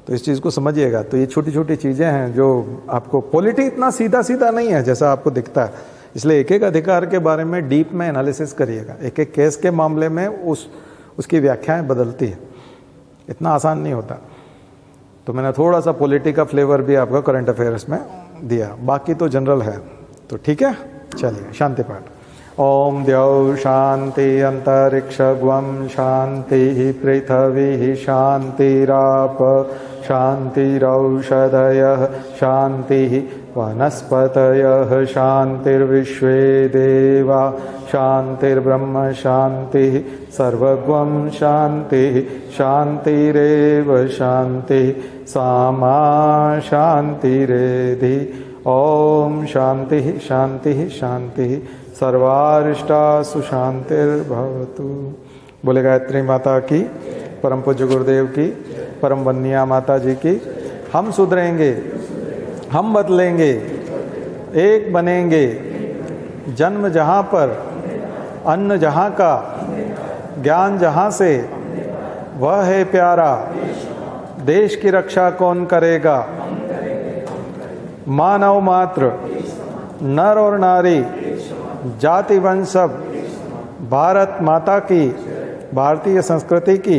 तो इस चीज़ को समझिएगा। तो ये छोटी छोटी चीज़ें हैं जो आपको, पॉलिटी इतना सीधा सीधा नहीं है जैसा आपको दिखता है, इसलिए एक एक अधिकार के बारे में डीप में एनालिसिस करिएगा। एक एक केस के मामले में उसकी व्याख्याएं बदलती है, इतना आसान नहीं होता। तो मैंने थोड़ा सा पॉलिटी का फ्लेवर भी आपको करंट अफेयर्स में दिया, बाकी तो जनरल है। तो ठीक है, चलिए शांति पाठ। ओम द्यौ शांति अंतरिक्षग्वं शांति पृथ्वी शांतिराप शांतिरौषधयः शांति वनस्पतयः शांतिर्विश्वे देवा शांतिर्ब्रह्म शांति सर्वगं शांति शांतिरेव शांति सामा शांतिरेधि। ओम शांति शांति शांति सर्वारिष्टासु शांतिर्भवतु। बोले गायत्री माता की, परम पूज्य गुरुदेव की, परम वंदनीया माता जी की। हम सुधरेंगे, हम बदलेंगे, एक बनेंगे। जन्म जहाँ पर, अन्न जहाँ का, ज्ञान जहाँ से, वह है प्यारा। देश की रक्षा कौन करेगा? मानव मात्र, नर और नारी, जाति वंश सब, भारत माता की, भारतीय संस्कृति की